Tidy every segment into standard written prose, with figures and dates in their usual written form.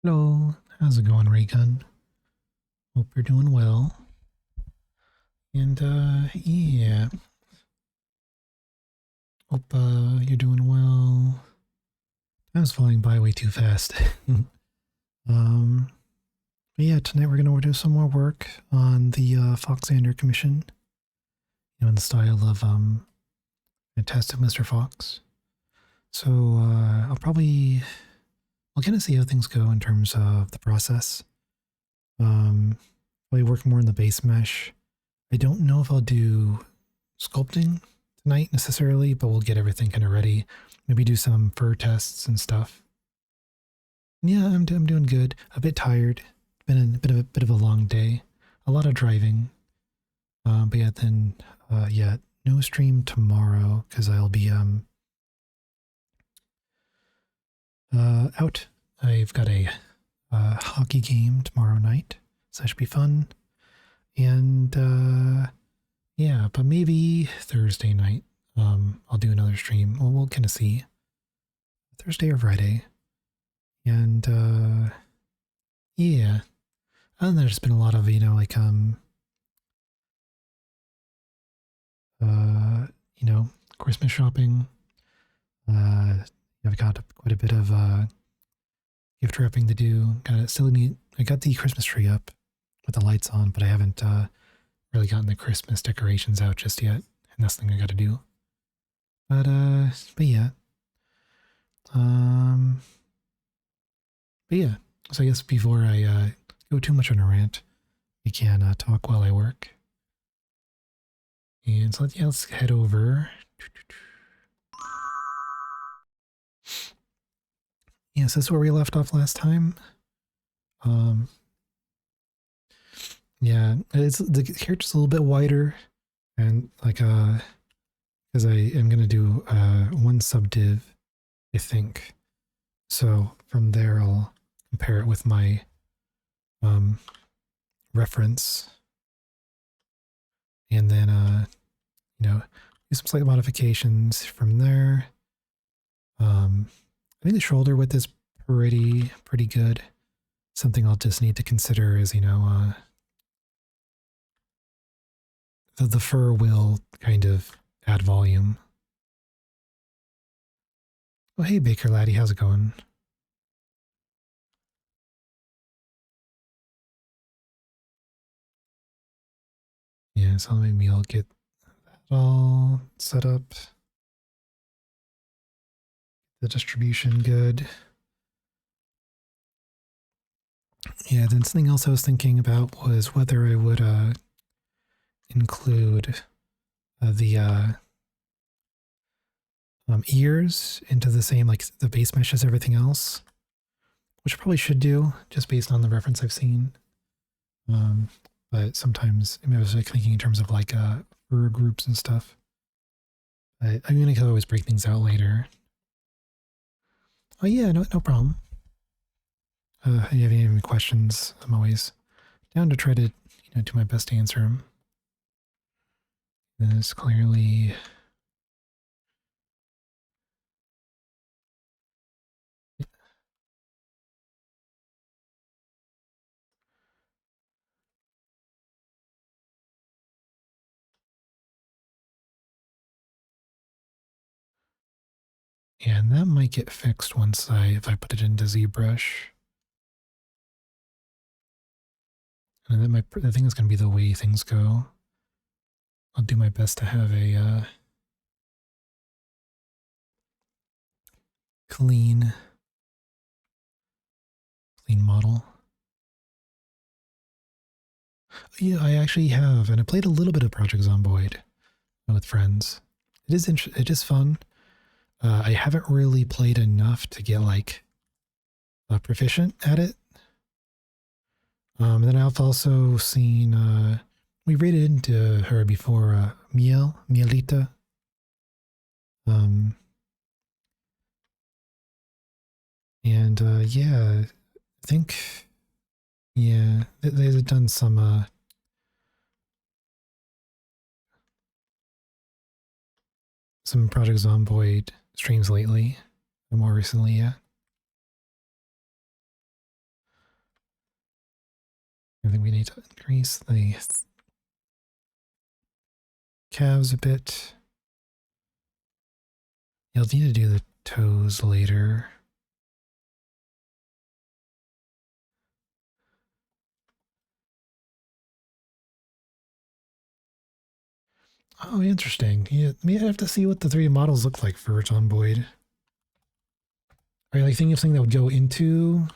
Hello, how's it going, Raygun? Hope you're doing well. And yeah, hope you're doing well. Time's flying by way too fast. um, but yeah, tonight we're gonna do some more work on the Foxander Commission. You know, in the style of Fantastic Mr. Fox. So I'll kind of see how things go in terms of the process. Probably work more in the base mesh. I don't know if I'll do sculpting tonight necessarily, but we'll get everything kind of ready. Maybe do some fur tests and stuff. Yeah, I'm doing good. A bit tired. Been a bit of a long day. A lot of driving. But yeah, then yeah, no stream tomorrow because I'll be out. I've got a hockey game tomorrow night, so that should be fun. And yeah, but maybe Thursday night, I'll do another stream. Well, we'll kind of see. Thursday or Friday. And yeah. And there's been a lot of, you know, Christmas shopping. I've got quite a bit of gift wrapping to do. I got the Christmas tree up with the lights on, but I haven't really gotten the Christmas decorations out just yet. And that's the thing I got to do. But yeah. But yeah. So I guess before I go too much on a rant, we can talk while I work. And so let's head over. Yeah, so this is where we left off last time. Yeah, the character's a little bit wider, and like because I am gonna do one subdiv, I think. So from there I'll compare it with my reference, and then do some slight modifications from there. I think the shoulder width is pretty good. Something I'll just need to consider is, the fur will kind of add volume. Oh, hey, Baker Laddie, how's it going? Yeah, so maybe I'll get that all set up. The distribution good. Yeah, then something else I was thinking about was whether I would include the ears into the same, like the base mesh as everything else, which I probably should do just based on the reference I've seen. But sometimes I was like thinking in terms of like fur groups and stuff. But I'm gonna always break things out later. Oh yeah, no problem. If you have any questions, I'm always down to try to do my best to answer them. This clearly. And that might get fixed if I put it into ZBrush. And I think it's going to be the way things go. I'll do my best to have a clean model. Yeah, I actually have, and I played a little bit of Project Zomboid with friends. It is fun. I haven't really played enough to get like proficient at it. And then I've also seen we rated into her before, Mielita. And yeah, I think they've done some Project Zomboid streams lately, more recently, yeah. I think we need to increase the calves a bit. You'll need to do the toes later. Oh, interesting. Yeah, I have to see what the 3D models look like for John Boyd. Are you like thinking of something that would go into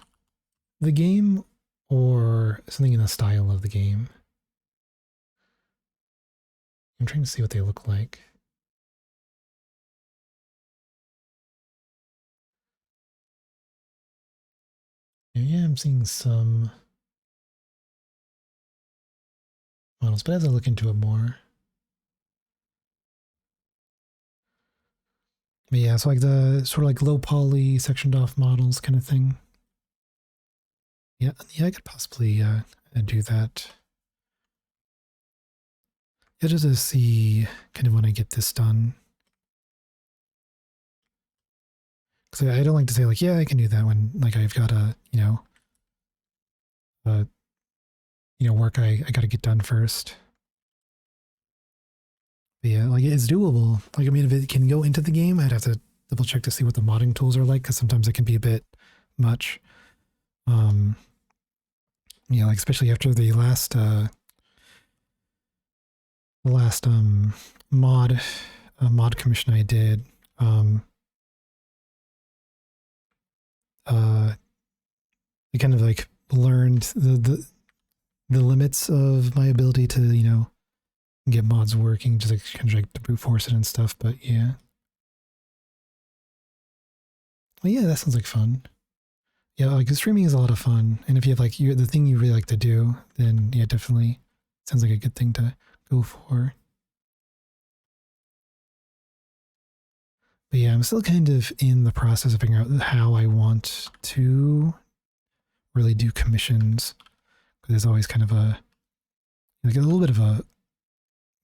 the game or something in the style of the game? I'm trying to see what they look like. Yeah, I'm seeing some models, but as I look into it more. But yeah, so like the sort of like low poly sectioned off models kind of thing. Yeah, I could possibly do that. Yeah, just to see kind of when I get this done. Because I don't like to say like, yeah, I can do that when like I've got a, uh, work I got to get done first. But yeah, like it's doable. Like, I mean, if it can go into the game, I'd have to double check to see what the modding tools are like, because sometimes it can be a bit much. Like especially after the last mod mod commission I did. I kind of like learned the limits of my ability to get mods working, just like kind of like to brute force it and stuff. But yeah, well, yeah, that sounds like fun. Yeah, like streaming is a lot of fun, and if you have like the thing you really like to do, then yeah, definitely sounds like a good thing to go for. But yeah, I'm still kind of in the process of figuring out how I want to really do commissions. There's always kind of a little bit of a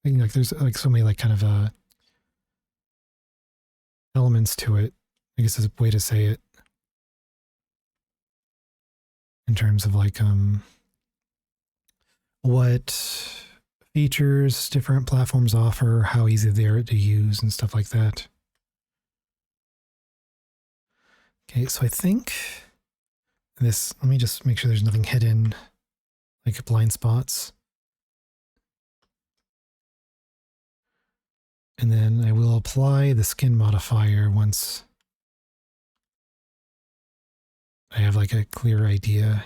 thing, like there's like so many like kind of elements to it. I guess is a way to say it in terms of like what features different platforms offer, how easy they are to use, and stuff like that. Okay, so I think this, let me just make sure there's nothing hidden, like blind spots. And then I will apply the skin modifier once I have like a clear idea,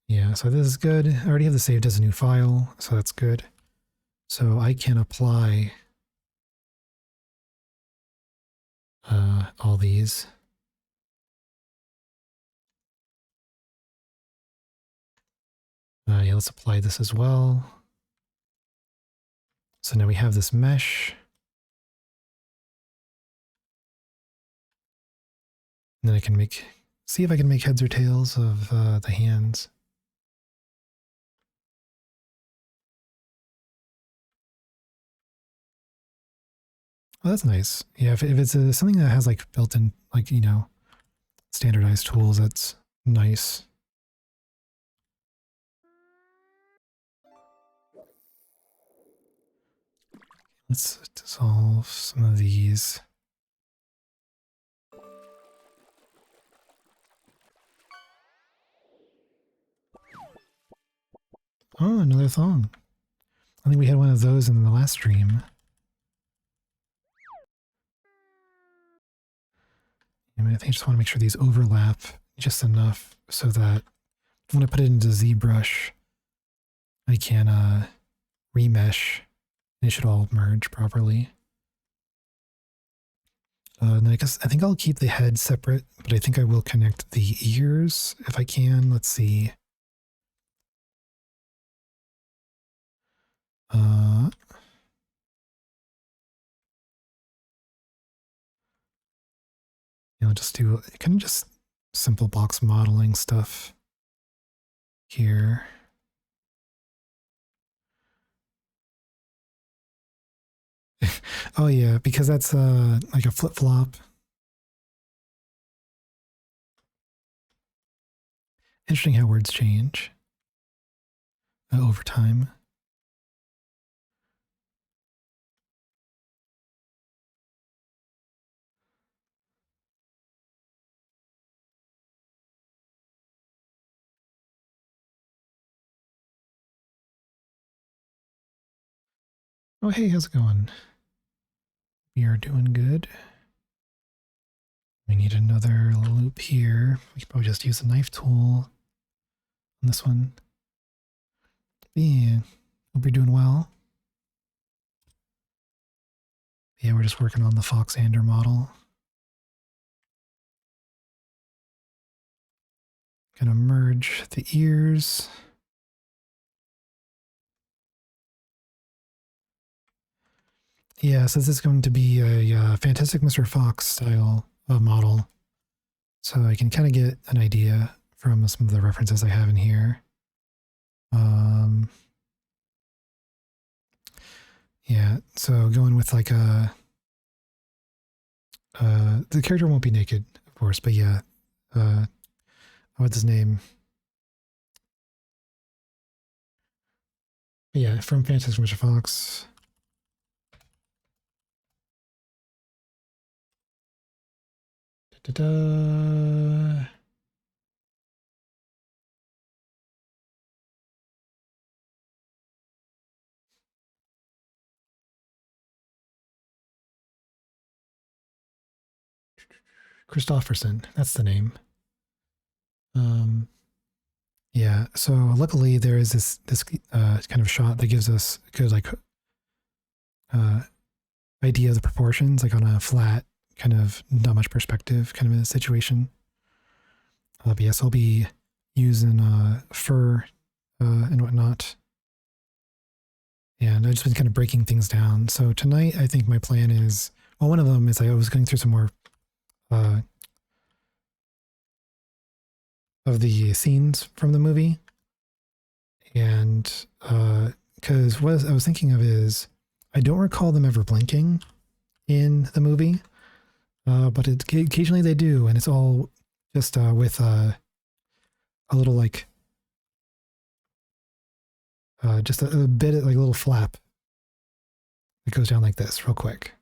Yeah, so this is good. I already have this saved as a new file, so that's good. So I can apply all these. Yeah, let's apply this as well. So now we have this mesh. And then I can see if I can make heads or tails of the hands. Oh, that's nice. Yeah, if it's something that has like built-in, like, standardized tools, that's nice. Let's dissolve some of these. Oh, another thong. I think we had one of those in the last stream. I mean, I think I just want to make sure these overlap just enough so that when I put it into ZBrush, I can remesh. They should all merge properly. And I think I'll keep the head separate, but I think I will connect the ears if I can. Let's see. Just do kind of just simple box modeling stuff here. Oh yeah, because that's like a flip-flop. Interesting how words change over time. Oh, hey, how's it going? We are doing good. We need another loop here. We could probably just use the knife tool on this one. Yeah, hope you're doing well. Yeah, we're just working on the Foxander model. Gonna merge the ears. Yeah, so this is going to be a Fantastic Mr. Fox style model. So I can kind of get an idea from some of the references I have in here. Yeah, so going with like the character won't be naked, of course, but yeah, what's his name? But yeah, from Fantastic Mr. Fox. Da-da-da. Christopherson, that's the name. Yeah, so luckily there is this kind of shot that gives us a good like idea of the proportions, like on a flat kind of not much perspective kind of a situation. But yes, I'll be using fur and whatnot. And I've just been kind of breaking things down. So tonight, I think my plan is, well, one of them is I was going through some more of the scenes from the movie. And because what I was thinking of is, I don't recall them ever blinking in the movie, but occasionally they do. And it's all just with a little like, just a bit like a little flap that goes down like this real quick.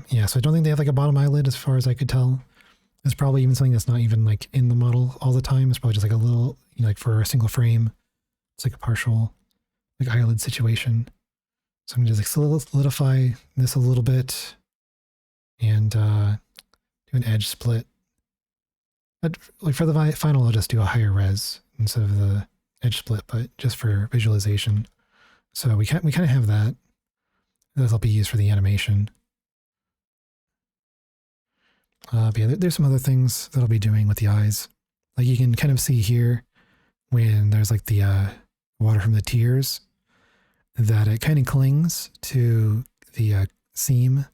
Yeah, so I don't think they have like a bottom eyelid as far as I could tell. It's probably even something that's not even like in the model all the time. It's probably just like a little, you know, like for a single frame, it's like a partial like eyelid situation. So I'm gonna just like solidify this a little bit and do an edge split. But like for the final, I'll just do a higher res instead of the edge split, but just for visualization. So we kind of have that. That'll be used for the animation. But yeah, there's some other things that I'll be doing with the eyes. Like you can kind of see here when there's like the water from the tears, that it kind of clings to the seam,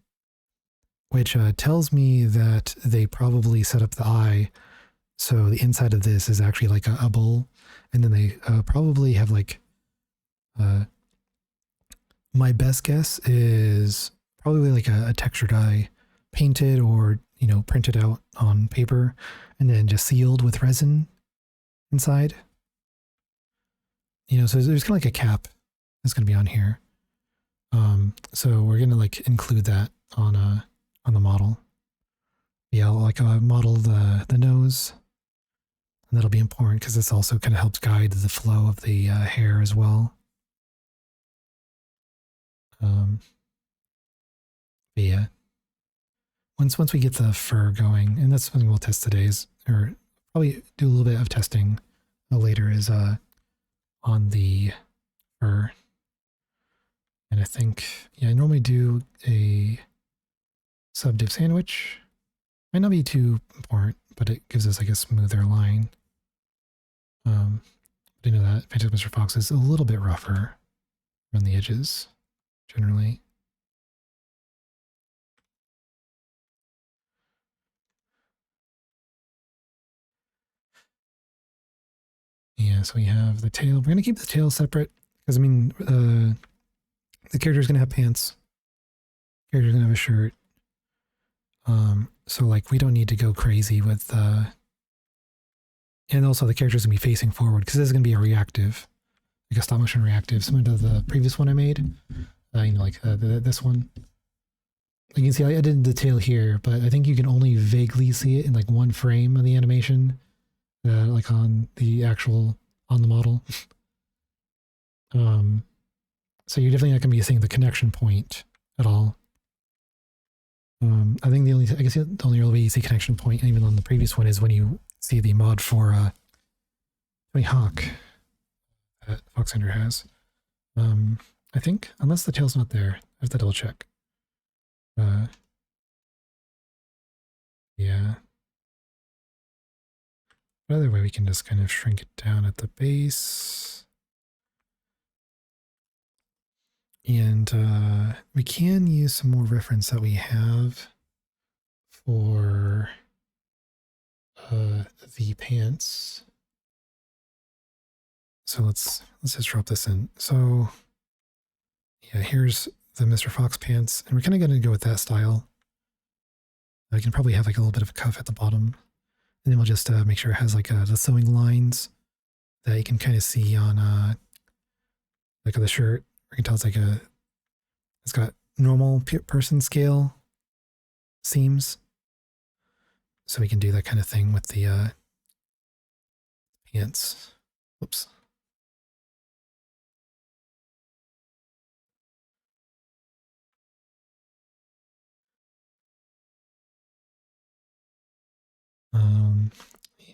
which tells me that they probably set up the eye. So the inside of this is actually like a bowl. And then they probably have like, my best guess is probably like a textured eye painted or, you know, printed out on paper and then just sealed with resin inside. You know, so there's kind of like a cap that's going to be on here. So we're going to like include that on the model. Yeah, I'll like model the nose, and that'll be important because this also kind of helps guide the flow of the hair as well. But yeah, once we get the fur going, and that's something we'll test today, or probably do a little bit of testing later, is on the fur. And I think, yeah, I normally do a sub-div sandwich. Might not be too important, but it gives us like a smoother line. But I know that Fantastic Mr. Fox is a little bit rougher around the edges, generally. Yeah, so we have the tail. We're going to keep the tail separate because, I mean, the character's going to have pants. The character's going to have a shirt. So like we don't need to go crazy with and also the character's gonna be facing forward because this is gonna be a reactive, like a stop motion reactive, similar to the previous one I made. Like this one. You can see I didn't detail here, but I think you can only vaguely see it in like one frame of the animation, like on the actual on the model. So you're definitely not going to be seeing the connection point at all. I think I guess the only real way you see connection point, even on the previous one, is when you see the mod for Tony Hawk that Foxander has. I think, unless the tail's not there, I have to double check. Yeah. But either way, we can just kind of shrink it down at the base. And we can use some more reference that we have for the pants. So let's just drop this in. So yeah, here's the Mr. Fox pants, and we're kind of going to go with that style. I can probably have like a little bit of a cuff at the bottom, and then we'll just make sure it has like the sewing lines that you can kind of see on like the shirt. You can tell it's like it's got normal person scale seams, so we can do that kind of thing with the pants. Whoops.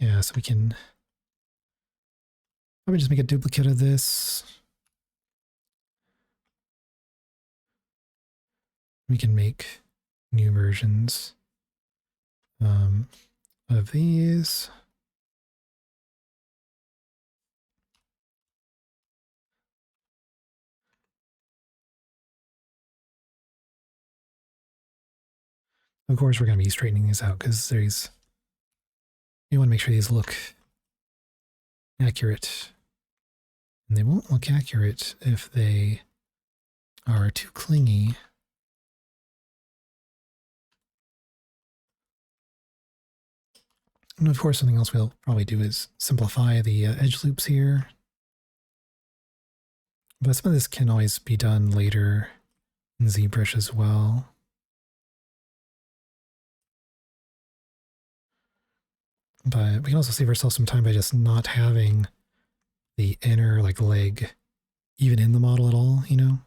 Yeah, so we can probably just make a duplicate of this. We can make new versions of these. Of course, we're going to be straightening these out because you want to make sure these look accurate. And they won't look accurate if they are too clingy. And of course, something else we'll probably do is simplify the edge loops here. But some of this can always be done later in ZBrush as well. But we can also save ourselves some time by just not having the inner like leg even in the model at all, you know?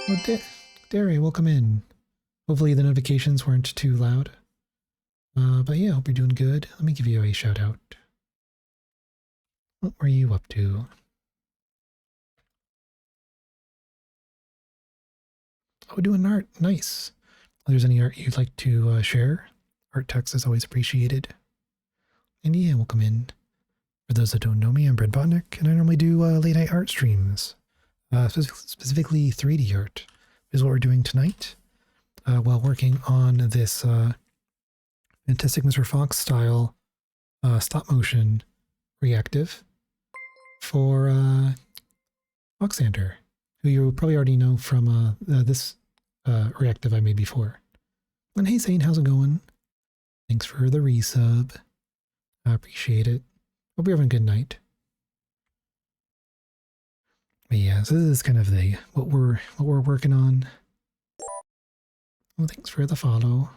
Oh, Derry, welcome in. Hopefully the notifications weren't too loud. But yeah, hope you're doing good. Let me give you a shout out. What were you up to? Oh, doing art. Nice. If there's any art you'd like to share, art text is always appreciated. And yeah, welcome in. For those that don't know me, I'm Brent Botnick, and I normally do late night art streams. Specifically 3D art is what we're doing tonight. While working on this Fantastic Mr. Fox style stop motion reactive for Foxander, who you probably already know from this reactive I made before. And hey Zane, how's it going? Thanks for the resub. I appreciate it. Hope you're having a good night. But yeah, so this is kind of what we're working on. Well, thanks for the follow.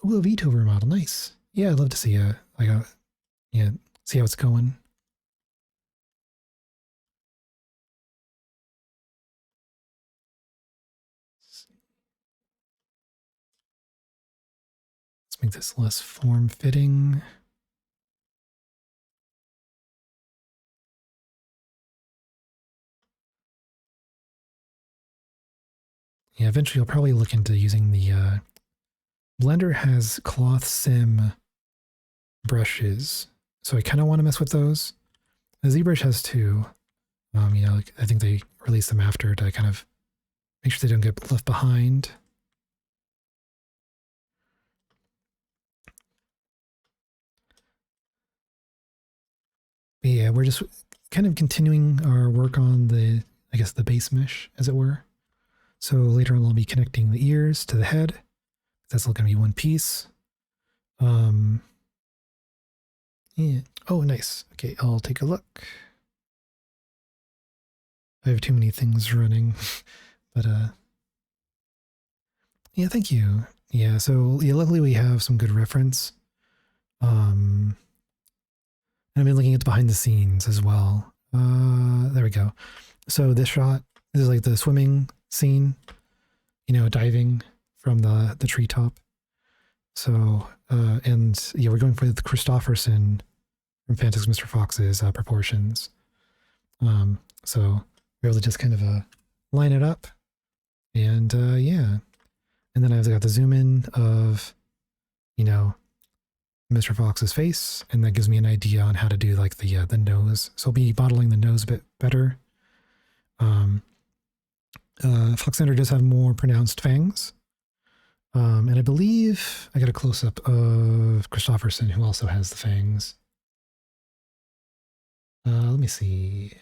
Ooh, a VTuber model, nice. Yeah, I'd love to see see how it's going. Let's make this less form-fitting. Yeah, eventually I'll probably look into using the Blender has cloth sim brushes, so I kind of want to mess with those. The ZBrush has two. Like I think they release them after to kind of make sure they don't get left behind. Yeah, we're just kind of continuing our work on the, I guess, the base mesh, as it were. So later on, I'll be connecting the ears to the head. That's all going to be one piece. Yeah. Oh, nice. Okay, I'll take a look. I have too many things running, but yeah, thank you. Yeah, so yeah, luckily we have some good reference. And I've been looking at the behind the scenes as well. There we go. So this shot, this is like the swimming scene, diving from the treetop. So, and yeah, we're going for the Christopherson from Fantastic Mr. Fox's proportions. So we're able to just kind of line it up, and yeah. And then I've got the zoom in of, Mr. Fox's face, and that gives me an idea on how to do like the nose. So I'll be modeling the nose a bit better. Foxander does have more pronounced fangs. And I believe I got a close-up of Christopherson, who also has the fangs. Let me see.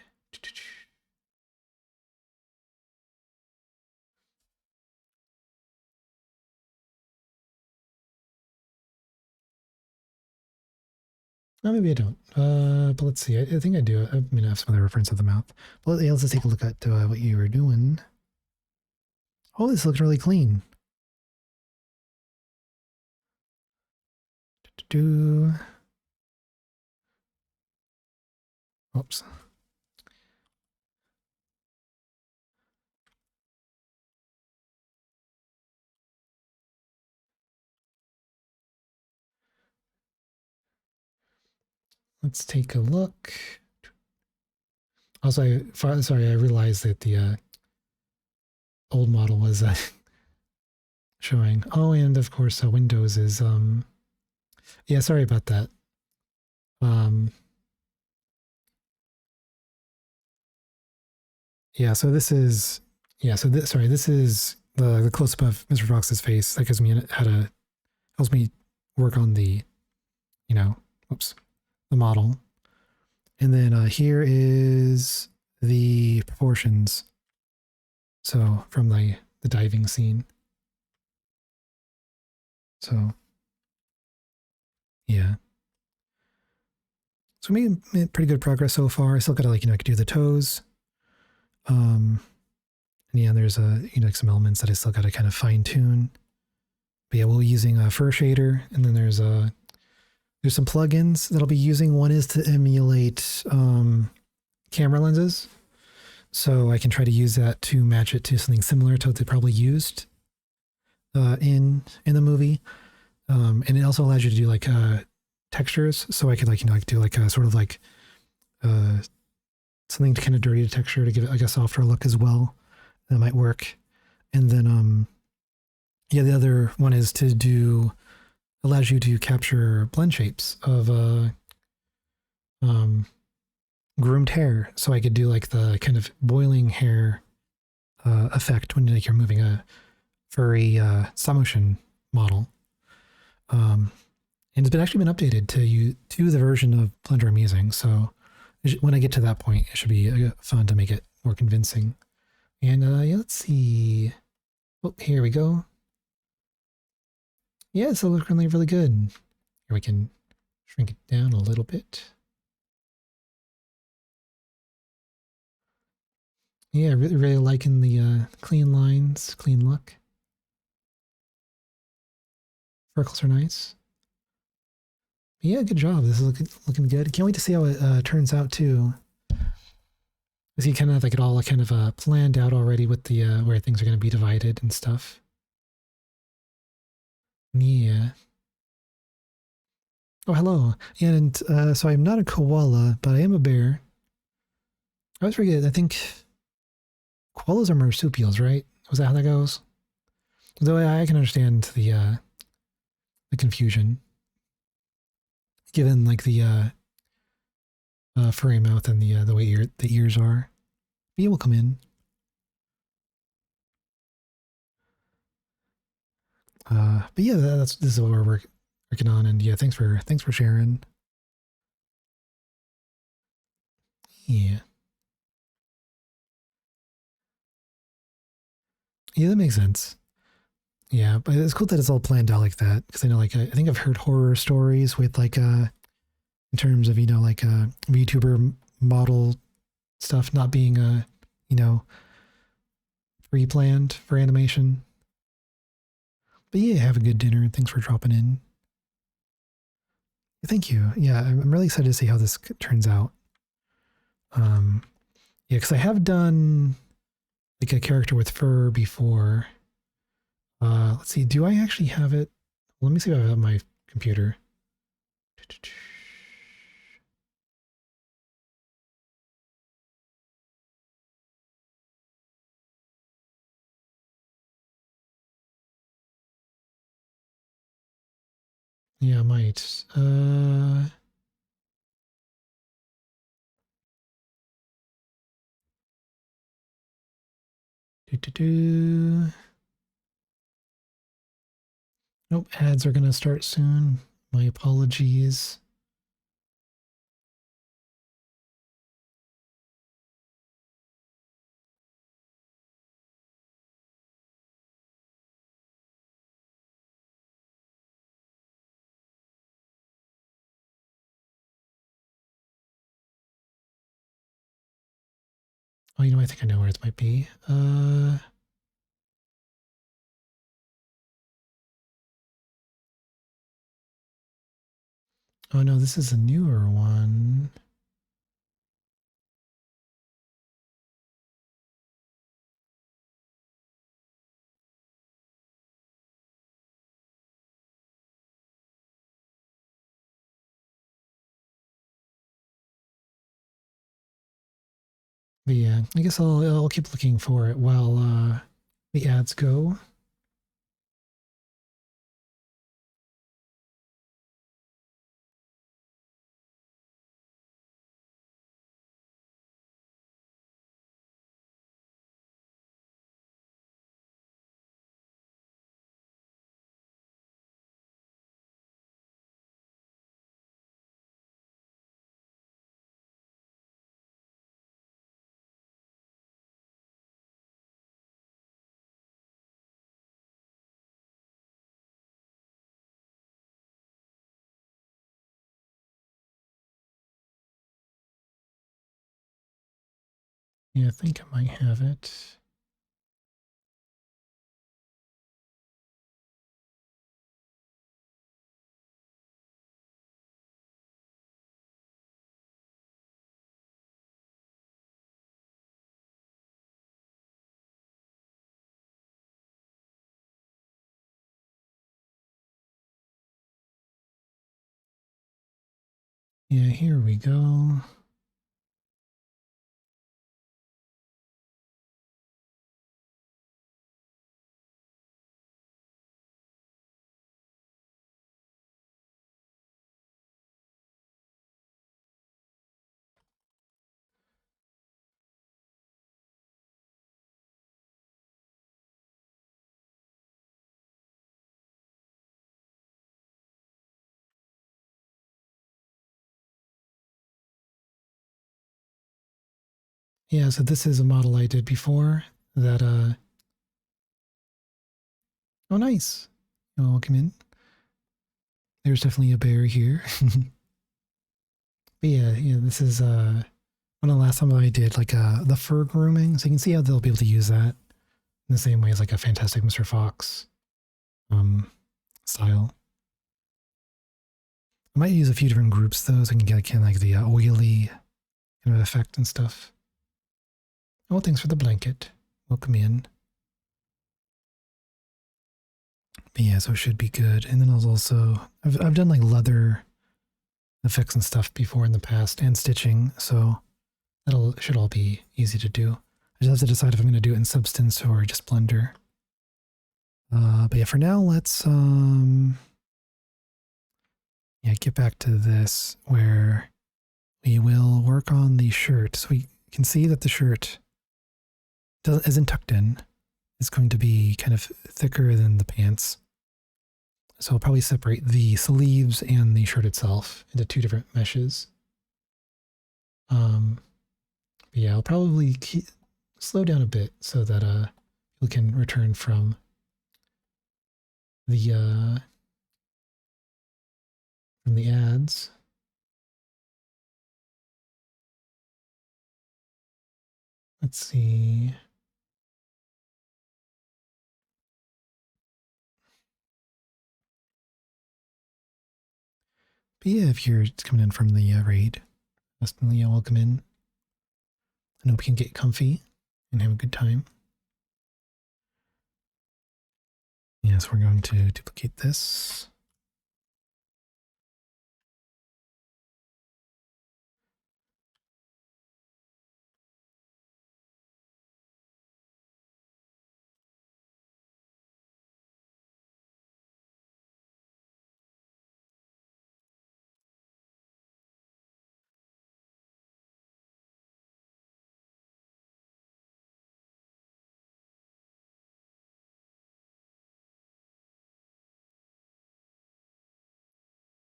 Oh, maybe I don't. But let's see. I think I do. I mean, I have some other reference of the mouth. But yeah, let's just take a look at what you were doing. Oh, this looks really clean. Oops. Let's take a look. Also, sorry, I realized that the old model was showing. Oh, and of course, Windows is yeah, sorry about that. Yeah, so this is this is the close up of Mr. Fox's face. That gives me helps me work on the the model. And then here is the proportions. So from the diving scene. So yeah. So we made pretty good progress so far. I still gotta I could do the toes. And yeah, there's like some elements that I still gotta kind of fine tune. But yeah, we'll be using a fur shader, and then there's some plugins that I'll be using. One is to emulate camera lenses. So I can try to use that to match it to something similar to what they probably used in the movie. And it also allows you to do like textures. So I could do like a sort of like something to kind of dirty texture to give it like a softer look as well. That might work. And then yeah, the other one is to allows you to capture blend shapes of groomed hair. So I could do like the kind of boiling hair effect when like you're moving a furry stop motion model. And it's actually been updated to the version of Blender I'm using. So when I get to that point, it should be fun to make it more convincing. And yeah, let's see. Oh, here we go. Yeah, it's looking really, really good. Here we can shrink it down a little bit. Yeah, really, really liking the clean lines, clean look. Freckles are nice. But yeah, good job. This is looking good. Can't wait to see how it turns out too. I see kind of like it all kind of planned out already with the where things are going to be divided and stuff. Yeah. Oh, hello. And so I'm not a koala, but I am a bear. I always forget. I think koalas are marsupials, right? Was that how that goes? Though I can understand the confusion, given like the furry mouth and the way the ears are. Bee will come in. But yeah, this is what we're working on, and yeah, thanks for sharing. Yeah. Yeah, that makes sense. Yeah, but it's cool that it's all planned out like that because I know, like, I think I've heard horror stories with like in terms of like VTuber model stuff not being you know pre-planned for animation. But yeah, have a good dinner and thanks for dropping in. Thank you. Yeah, I'm really excited to see how this turns out. Yeah, because I have done like a character with fur before. Let's see. Do I actually have it? Let me see if I have it on my computer. Yeah, I might. Do, do, do. Nope, ads are going to start soon. My apologies. Oh, I think I know where it might be. Oh no, this is a newer one. But yeah, I guess I'll keep looking for it while the ads go. Yeah, I think I might have it. Yeah, here we go. Yeah, so this is a model I did before that oh nice. Oh, welcome in. There's definitely a bear here. But yeah, this is one of the last time I did like the fur grooming. So you can see how they'll be able to use that in the same way as like a Fantastic Mr. Fox style. I might use a few different groups though, so I can get kind of like the oily kind of effect and stuff. Oh, thanks for the blanket. Welcome in. But yeah, so it should be good. And then I've done like leather effects and stuff before in the past and stitching, so should all be easy to do. I just have to decide if I'm going to do it in Substance or just Blender. But yeah, for now, let's get back to this where we will work on the shirt. So we can see that the shirt isn't tucked in. It's going to be kind of thicker than the pants. So I'll probably separate the sleeves and the shirt itself into two different meshes. Yeah, I'll probably slow down a bit so that people can return the from the ads. Let's see. But yeah, if you're coming in from the raid, definitely welcome in. I hope you can get comfy and have a good time. Yes, we're going to duplicate this.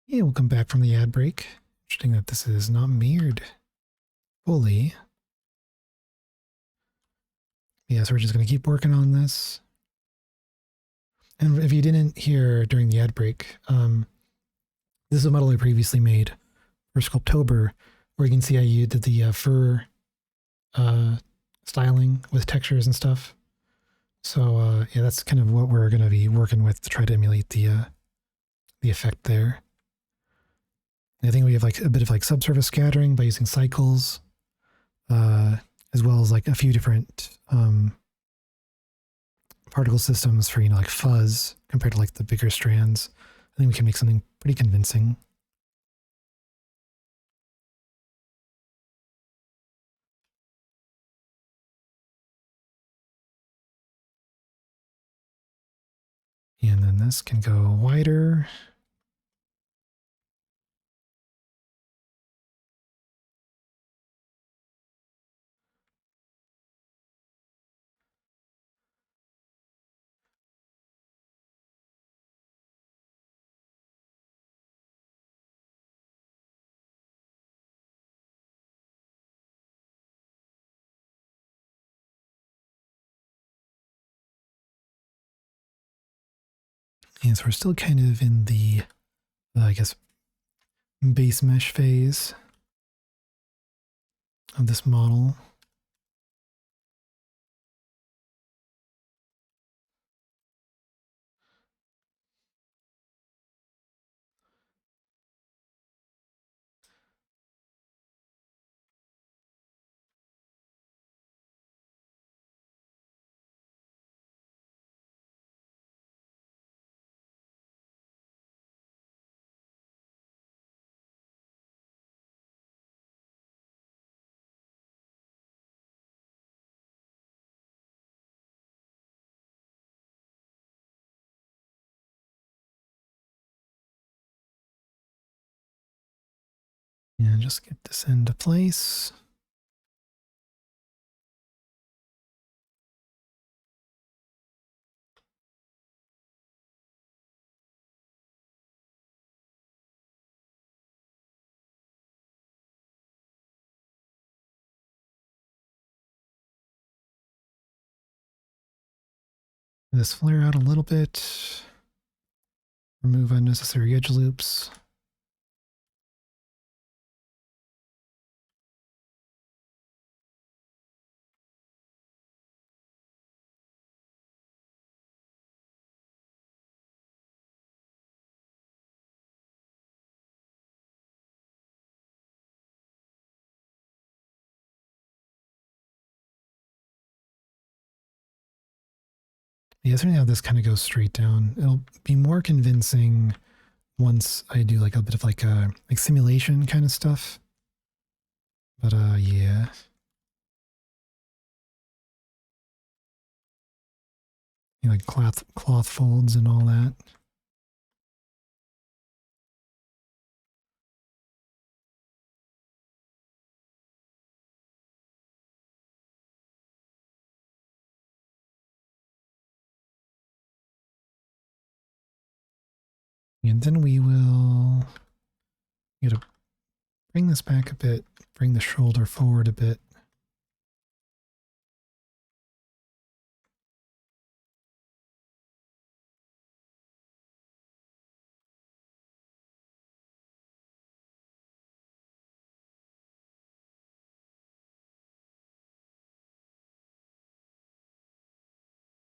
Yeah, we'll come back from the ad break. Interesting that this is not mirrored fully. Yeah, so we're just going to keep working on this. And if you didn't hear during the ad break, this is a model I previously made for Sculptober, where you can see I did the fur styling with textures and stuff. So yeah, that's kind of what we're going to be working with to try to emulate the effect there. And I think we have like a bit of like subsurface scattering by using cycles, as well as like a few different particle systems for, you know, like fuzz compared to like the bigger strands. I think we can make something pretty convincing. And then this can go wider. And so we're still kind of in the, I guess, base mesh phase of this model. And just get this into place. This flare out a little bit. Remove unnecessary edge loops. Yeah, so now this kind of goes straight down. It'll be more convincing once I do like a bit of like simulation kind of stuff. But yeah. You know, like cloth folds and all that. And then we will bring this back a bit, bring the shoulder forward a bit.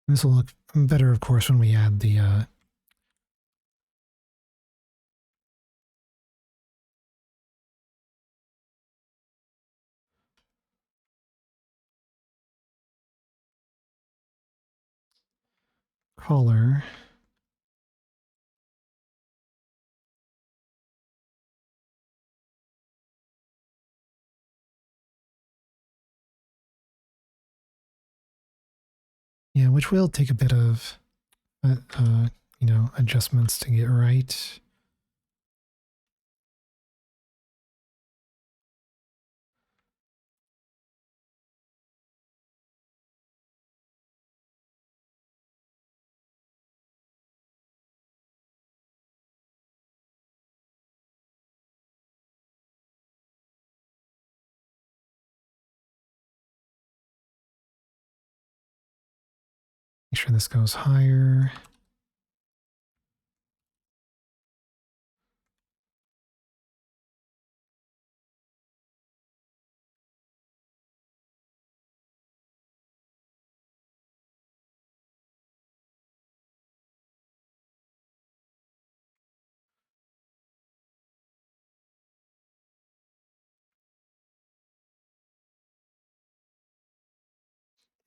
This will look better, of course, when we add the collar. Yeah, which will take a bit of, adjustments to get right. Make sure this goes higher.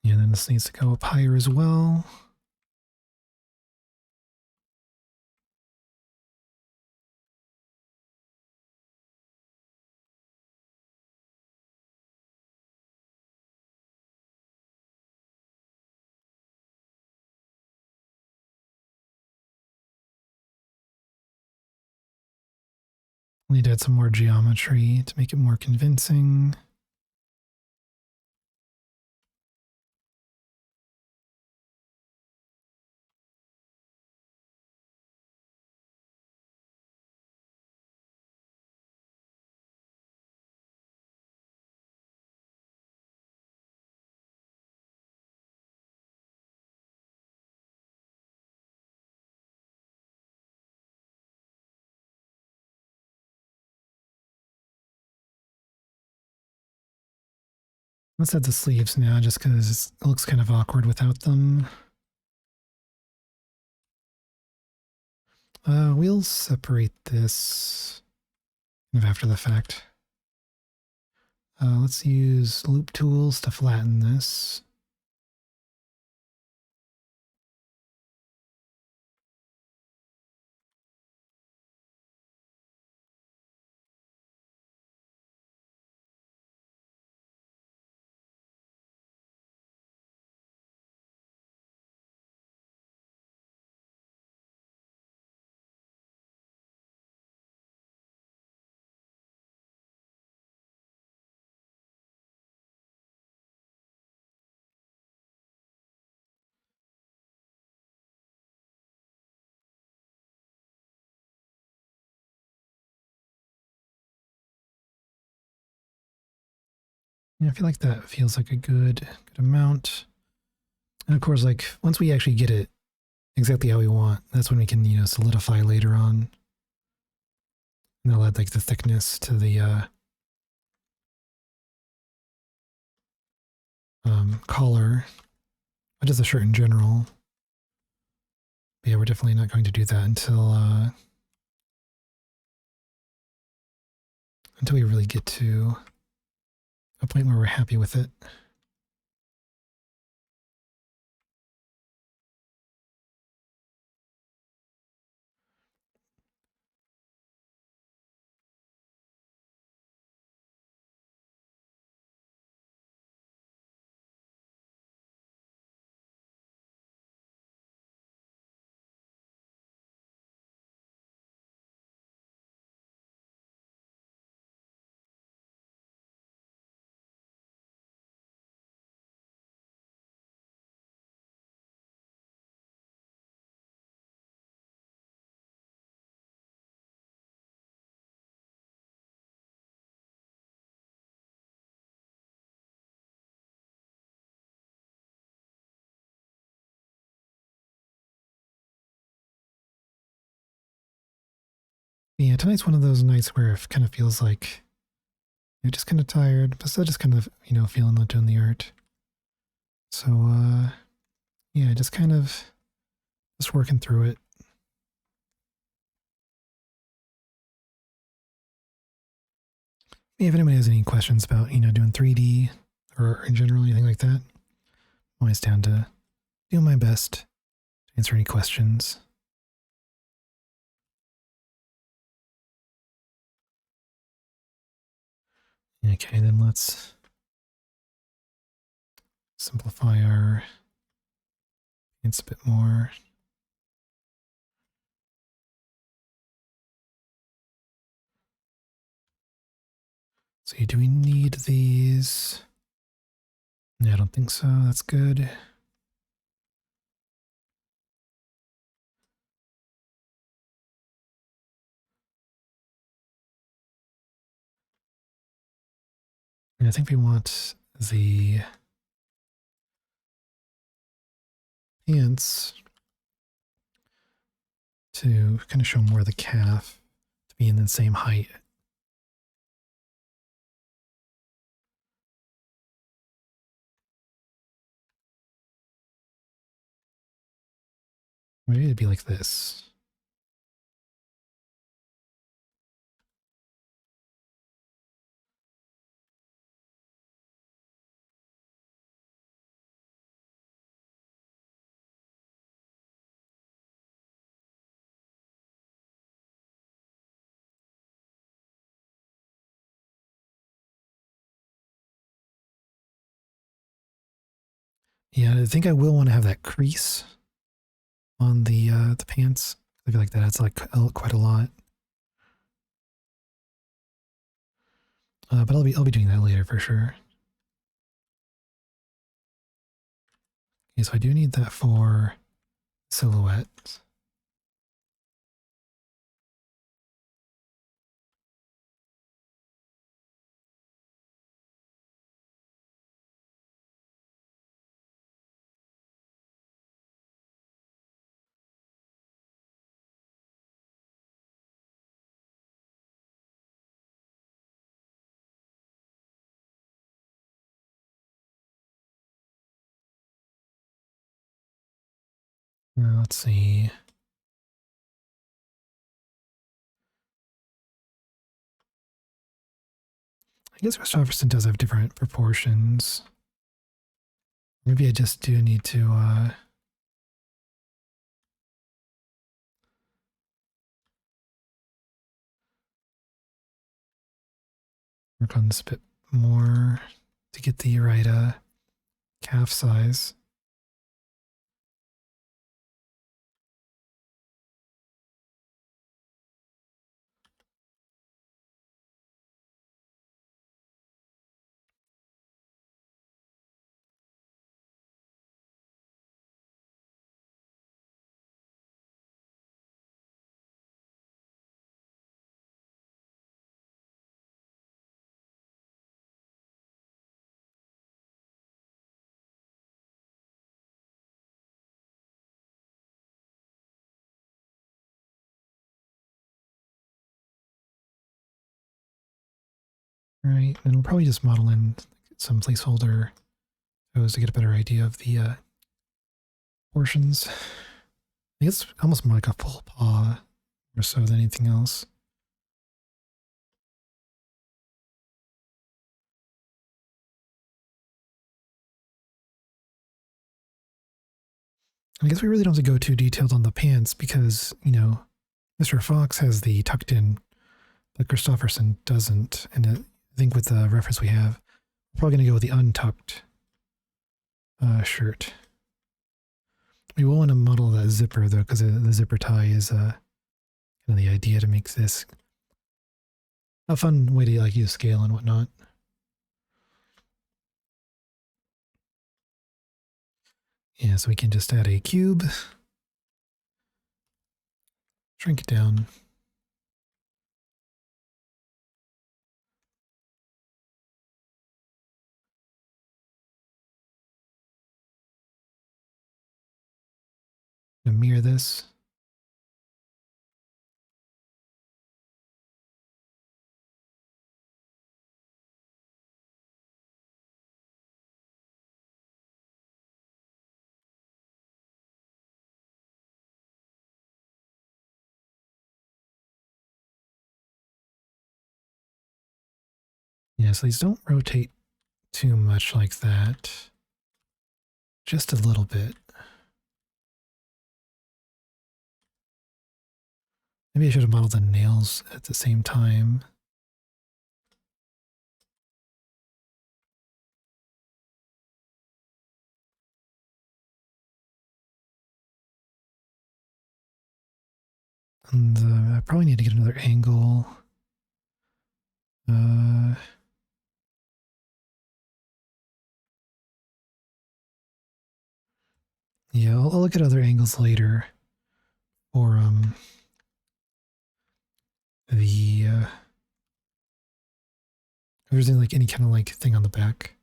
Yeah, then this needs to go up higher as well. Need to add some more geometry to make it more convincing. Let's add the sleeves now, just because it looks kind of awkward without them. We'll separate this kind of after the fact. Let's use loop tools to flatten this. Yeah, I feel like that feels like a good amount. And of course, like once we actually get it exactly how we want, that's when we can, solidify later on. And I'll add like the thickness to the collar, but just the shirt in general. But yeah, we're definitely not going to do that until we really get to a point where we're happy with it. Yeah, tonight's one of those nights where it kind of feels like you're just kind of tired, but still just kind of, feeling doing the art. So, yeah, just kind of just working through it. If anybody has any questions about, doing 3D or in general, anything like that, I'm always down to do my best to answer any questions. Okay, then let's simplify our pants a bit more. So do we need these? No, I don't think so. That's good. And I think we want the pants to kind of show more of the calf to be in the same height. Maybe it'd be like this. Yeah, I think I will want to have that crease on the pants. I feel like that adds like quite a lot. But I'll be doing that later for sure. Okay, so I do need that for silhouette. Let's see. I guess Christopherson does have different proportions. Maybe I just do need to work on this a bit more to get the right calf size. Right, and we'll probably just model in some placeholder toes to get a better idea of the portions. I think it's almost more like a full paw more so than anything else. I guess we really don't have to go too detailed on the pants because, Mr. Fox has the tucked in, but Christopherson doesn't. And I think with the reference we have, we're probably going to go with the untucked shirt. We will want to model that zipper though, because the zipper tie is kind of the idea to make this a fun way to like use scale and whatnot. Yeah, so we can just add a cube, shrink it down. And mirror this. Yeah, so these don't rotate too much like that. Just a little bit. Maybe I should have modeled the nails at the same time. And I probably need to get another angle. Yeah, I'll look at other angles later. Or the if there's like any kind of like thing on the back.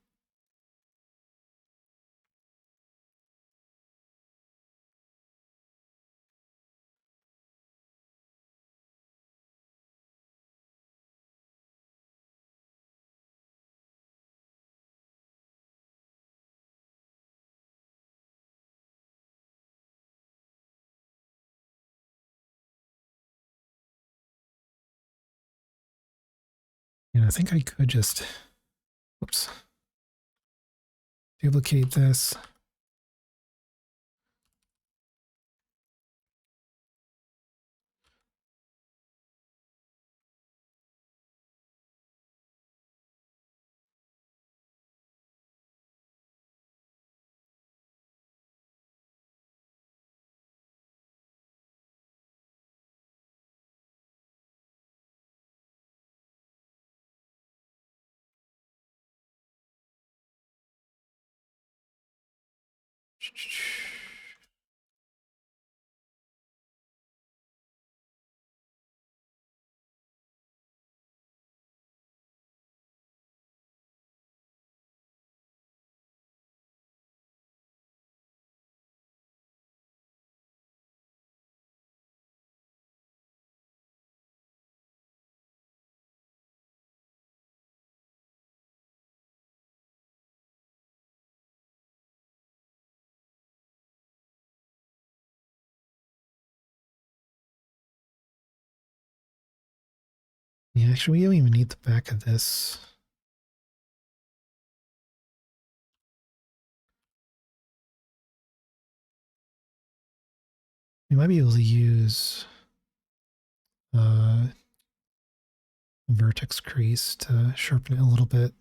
And I think I could just, whoops, duplicate this. Yeah, actually, we don't even need the back of this. We might be able to use a vertex crease to sharpen it a little bit.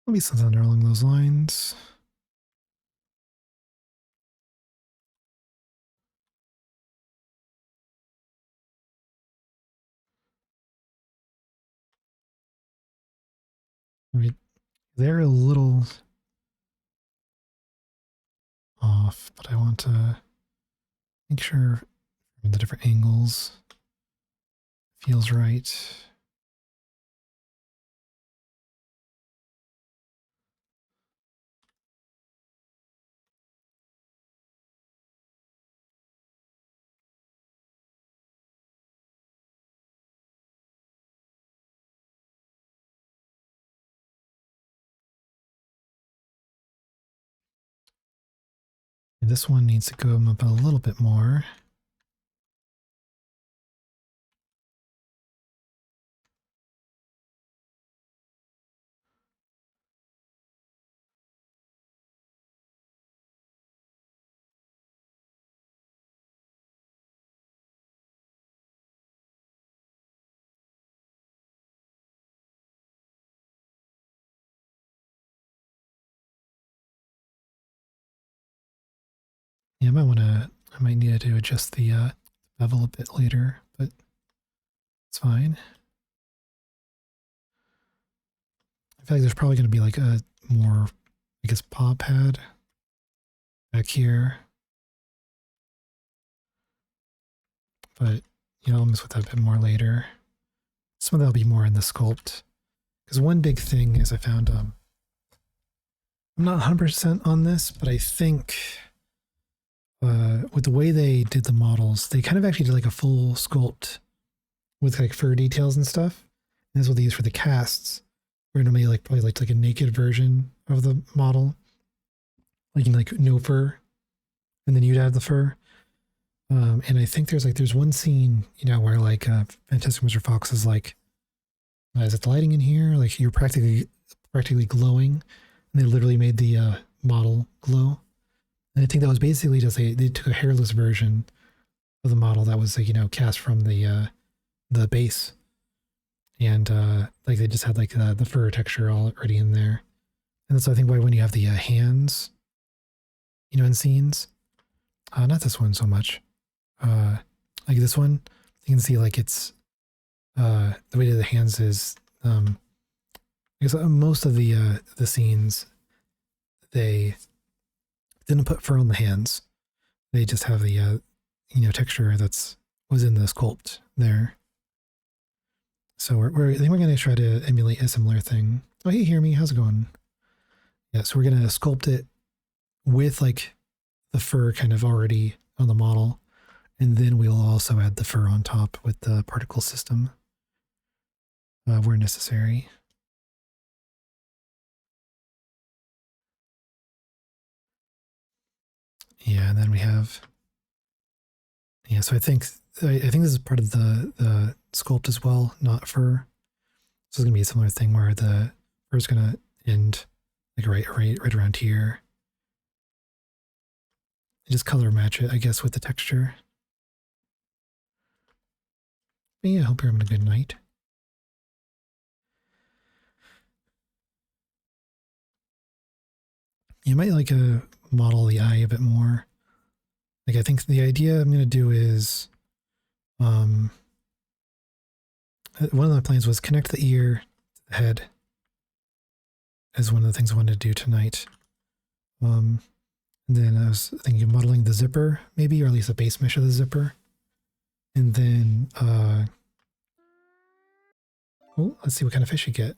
Maybe something along those lines. I mean, they're a little off, but I want to make sure the different angles feels right. And this one needs to go up a little bit more. Yeah, I might need to adjust the bevel a bit later, but it's fine. I feel like there's probably going to be like a more, I guess, paw pad back here. But, I'll mess with that a bit more later. Some of that'll be more in the sculpt. Because one big thing is I found, I'm not 100% on this, but I think with the way they did the models, they kind of actually did like a full sculpt with like fur details and stuff. And that's what they use for the casts. Where normally probably like a naked version of the model, like no fur, and then you'd add the fur. And I think there's one scene, where like Fantastic Mr. Fox is like, is it the lighting in here? Like you're practically glowing, and they literally made the model glow. And I think that was basically just they took a hairless version of the model that was like cast from the base, and like they just had like the fur texture already in there. And that's I think why when you have the hands, in scenes, not this one so much. Like this one, you can see like it's the way that the hands is. I guess most of the scenes they didn't put fur on the hands. They just have the texture that's was in the sculpt there. So I think we're gonna try to emulate a similar thing. Oh, hey, hear me? How's it going? Yeah, so we're gonna sculpt it with like the fur kind of already on the model. And then we'll also add the fur on top with the particle system where necessary. Yeah, and then we have, so I think this is part of the sculpt as well, not fur. This is gonna be a similar thing where the fur is gonna end like right around here. And just color match it, I guess, with the texture. But yeah, I hope you're having a good night. You might like model the eye a bit more. Like I think the idea I'm gonna do is one of the plans was connect the ear to the head as one of the things I wanted to do tonight. And then I was thinking of modeling the zipper, maybe, or at least a base mesh of the zipper. And then, let's see what kind of fish you get.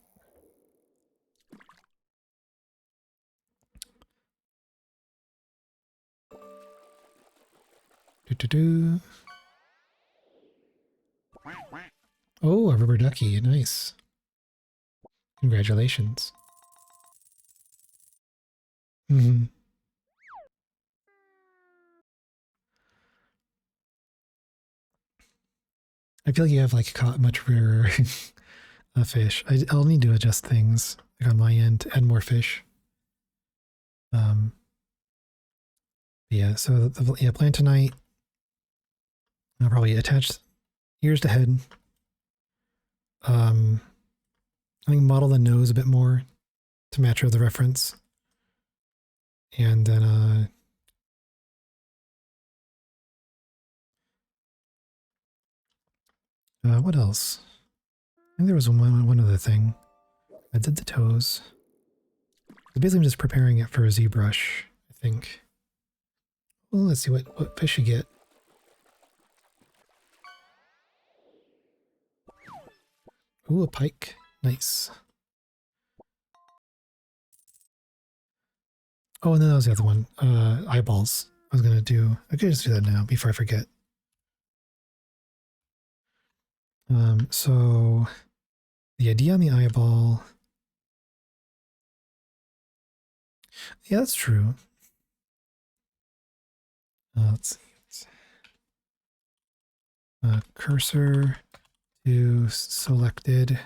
Doo-doo-doo. Oh, a rubber ducky, nice. Congratulations. Mm-hmm. I feel like you have like caught much rarer fish. I'll need to adjust things like on my end, add more fish. Yeah, so plan tonight. I'll probably attach ears to head. I think model the nose a bit more to match with the reference. And then what else? I think there was one other thing. I did the toes. Basically, I'm just preparing it for a ZBrush, I think. Well, let's see what fish you get. Ooh, a pike. Nice. Oh, and then that was the other one. Eyeballs. I was going to do... I could just do that now before I forget. So the idea on the eyeball... Yeah, that's true. Let's see. Cursor to selected.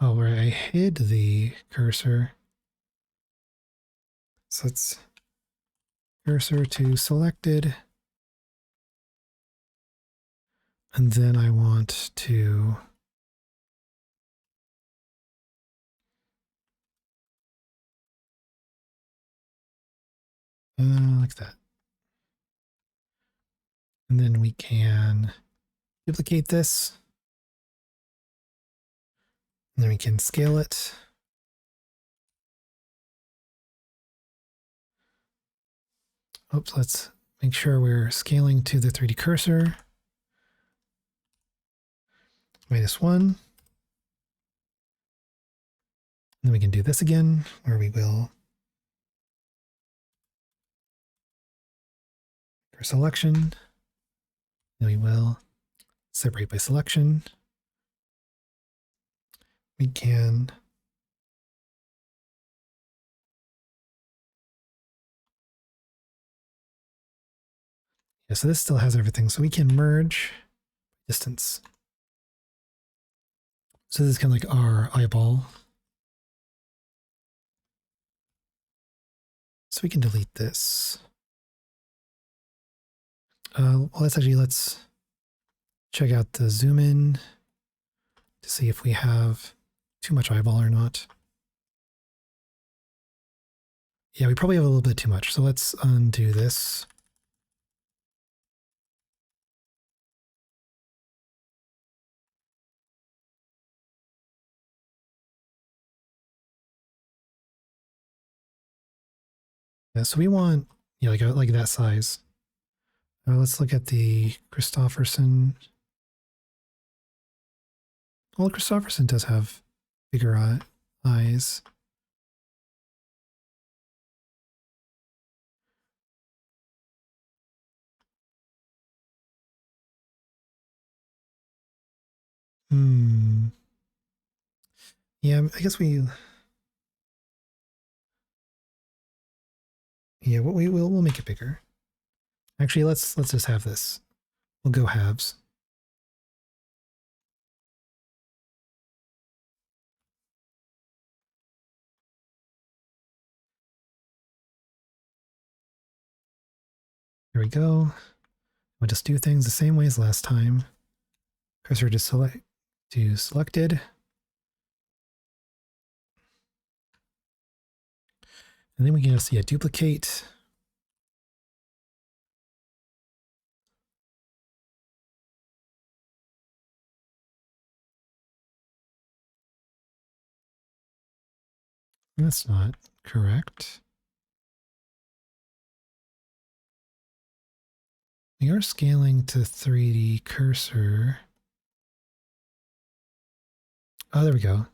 Oh, where I hid the cursor. So it's cursor to selected. And then I want to like that. And then we can duplicate this. And then we can scale it. Oops, let's make sure we're scaling to the 3D cursor. -1. And then we can do this again, where we will for selection. Then we will separate by selection. We can so this still has everything. So we can merge distance. So this is kind of like our eyeball. So we can delete this. Well, let's check out the zoom in to see if we have too much eyeball or not. Yeah, we probably have a little bit too much. So let's undo this. Yeah, so we want, like that size. Let's look at the Christofferson. Well, Christofferson does have bigger eyes. Yeah, I guess we'll make it bigger. Actually, let's just have this. We'll go halves. Here we go. We'll just do things the same way as last time. Cursor to selected. And then we can just duplicate. That's not correct. We are scaling to 3D cursor. Oh, there we go.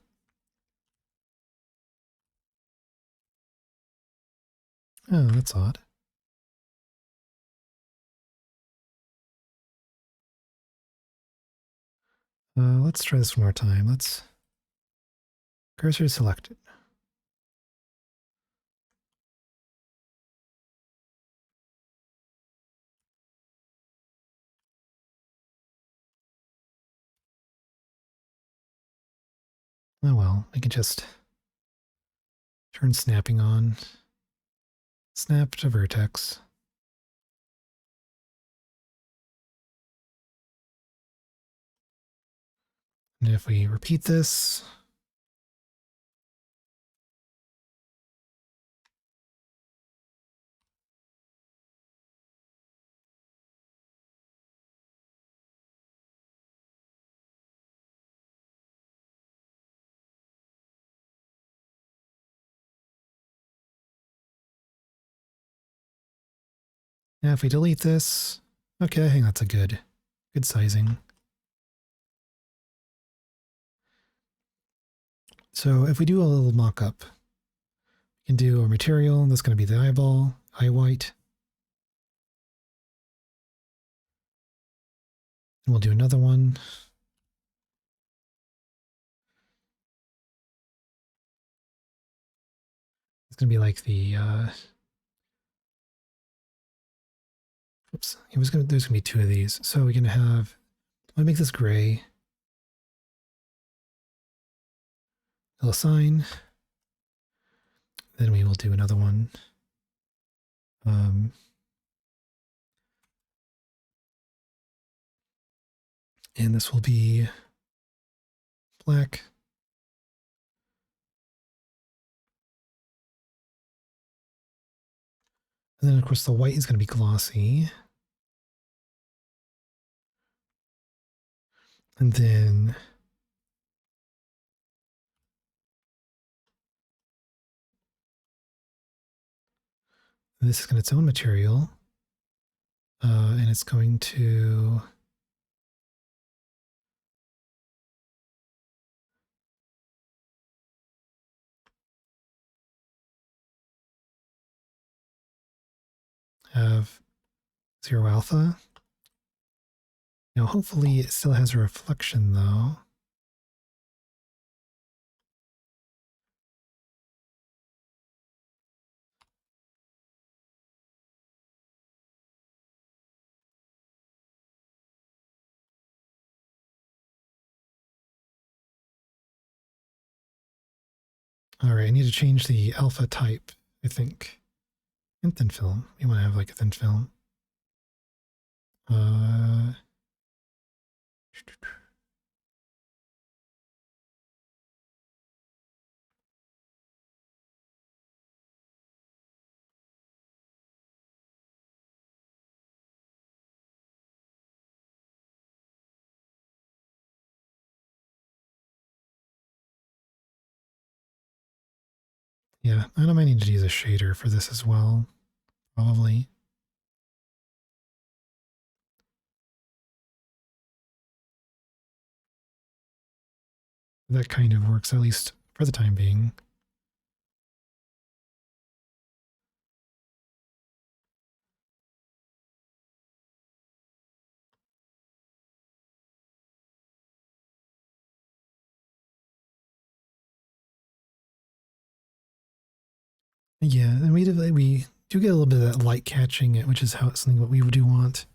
Oh, that's odd. Let's try this one more time. Let's cursor selected. Oh well, we can just turn snapping on. Snap to vertex. And if we repeat this, now if we delete this, okay, I think that's a good sizing. So if we do a little mock-up, we can do a material, that's going to be the eyeball, eye white. And we'll do another one. It's going to be like the, oops, there's going to be two of these. So we're going to have, I'll make this gray. Little sign. Then we will do another one. And this will be black. And then, of course, the white is going to be glossy. And then this is going to its own material. And it's going to have 0 alpha. Now, hopefully it still has a reflection, though. All right, I need to change the alpha type, I think. And thin film. You want to have like a thin film. Yeah, and I might need to use a shader for this as well, probably. That kind of works, at least for the time being. Yeah, and we do get a little bit of that light catching it, which is something what we do want.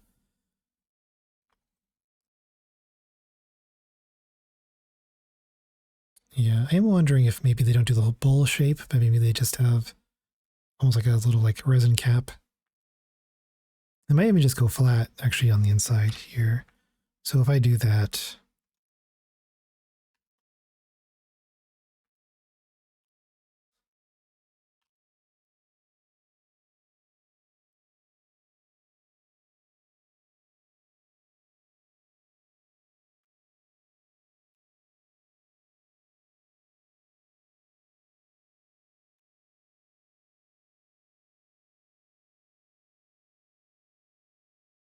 Yeah, I am wondering if maybe they don't do the whole bowl shape, but maybe they just have almost like a little like resin cap. They might even just go flat actually on the inside here. So if I do that,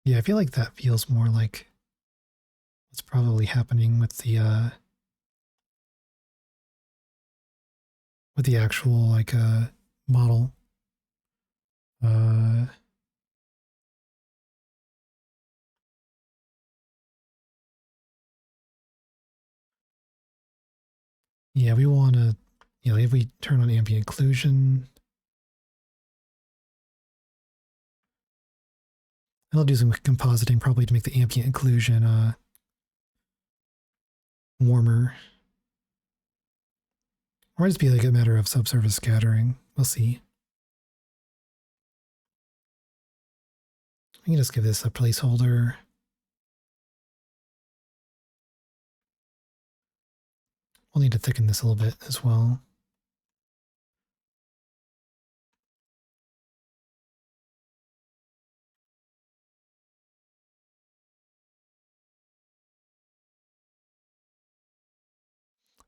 yeah, I feel like that feels more like what's probably happening with the actual like model. Uh, yeah, we want to, if we turn on ambient occlusion, I'll do some compositing probably to make the ambient occlusion warmer. Or might just be like a matter of subsurface scattering. We'll see. We can just give this a placeholder. We'll need to thicken this a little bit as well.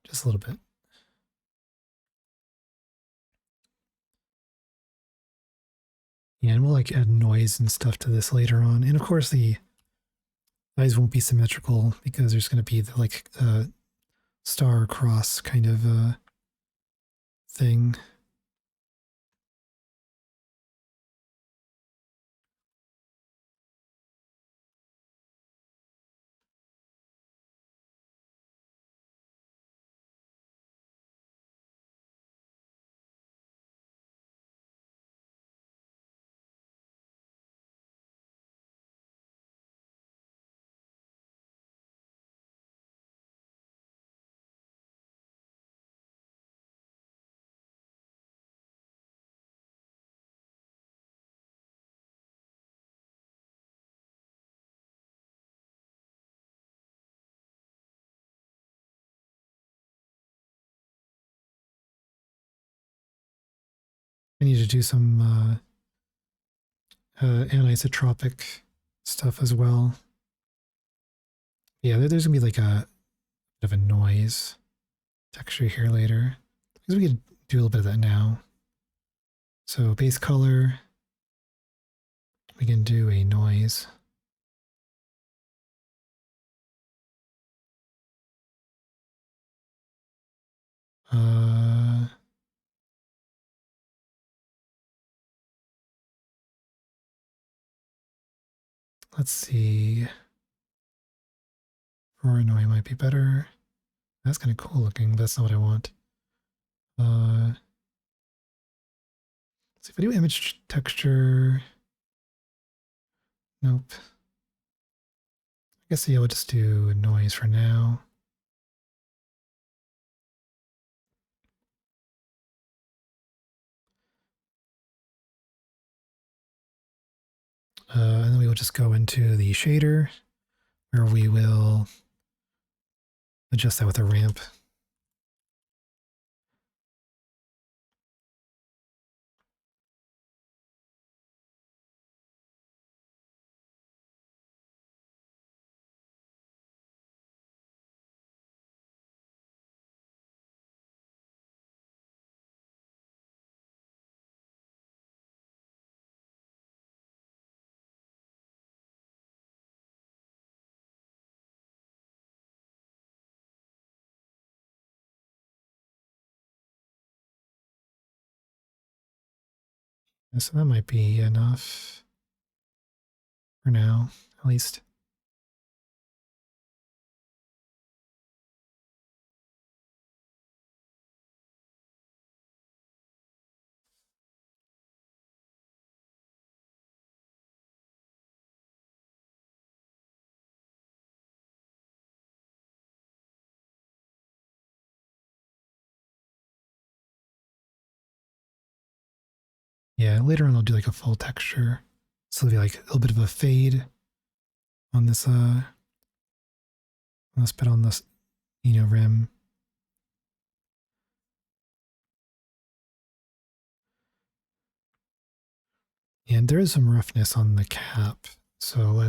Just a little bit. Yeah, and we'll like add noise and stuff to this later on. And of course the eyes won't be symmetrical because there's going to be the like star cross kind of thing. I need to do some anisotropic stuff as well. Yeah, there's gonna be like a bit of a noise texture here later. Because we could do a little bit of that now. So base color, we can do a noise. Let's see. Roanoke might be better. That's kind of cool looking, but that's not what I want. Let's see if I do image texture. Nope. I guess yeah, we'll just do a noise for now. And then we will just go into the shader where we will adjust that with a ramp. So that might be enough for now, at least. Yeah, later on I'll do like a full texture. So it'll be like a little bit of a fade on this bit on this, rim. And there is some roughness on the cap. So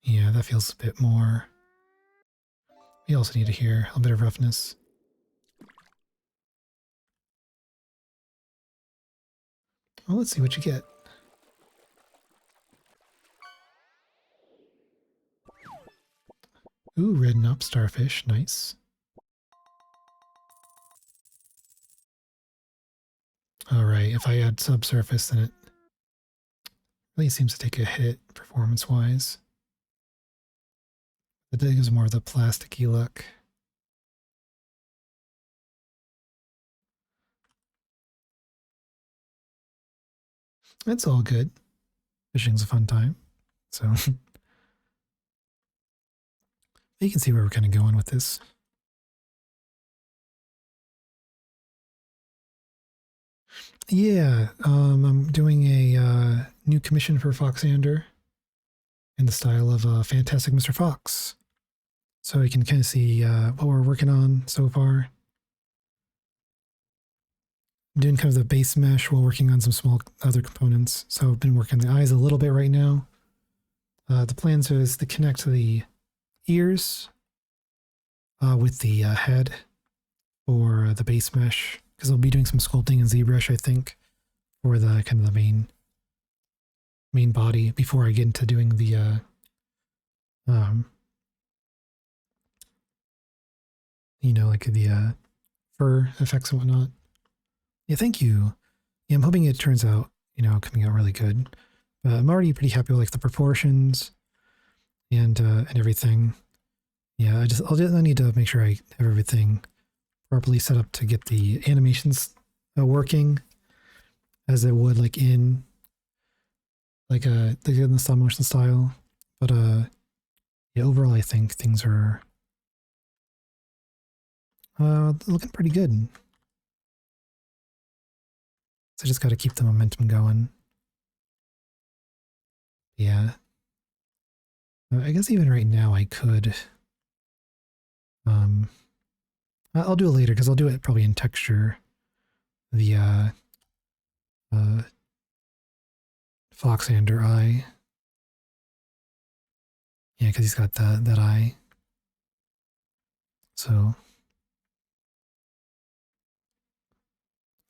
yeah, that feels a bit more. We also need to hear a little bit of roughness. Well, let's see what you get. Ooh, ridden up starfish. Nice. Alright, if I add subsurface, then it really seems to take a hit performance-wise. The dig is more of the plasticky look. It's all good. Fishing's a fun time. So you can see where we're kind of going with this. Yeah, I'm doing a new commission for Foxander in the style of Fantastic Mr. Fox. So you can kind of see what we're working on so far. I'm doing kind of the base mesh while working on some small other components. So I've been working on the eyes a little bit right now. The plan is to connect the ears with the head for the base mesh, because I'll be doing some sculpting in ZBrush, I think, for the kind of the main body before I get into doing the like the fur effects and whatnot. Yeah, thank you. Yeah, I'm hoping it turns out, coming out really good. But I'm already pretty happy with like the proportions and everything. Yeah, I need to make sure I have everything properly set up to get the animations working as it would like in the stop motion style. But yeah, overall I think things are looking pretty good. So I just got to keep the momentum going. Yeah. I guess even right now I could. I'll do it later because I'll do it probably in texture the Foxander eye. Yeah, because he's got that eye. So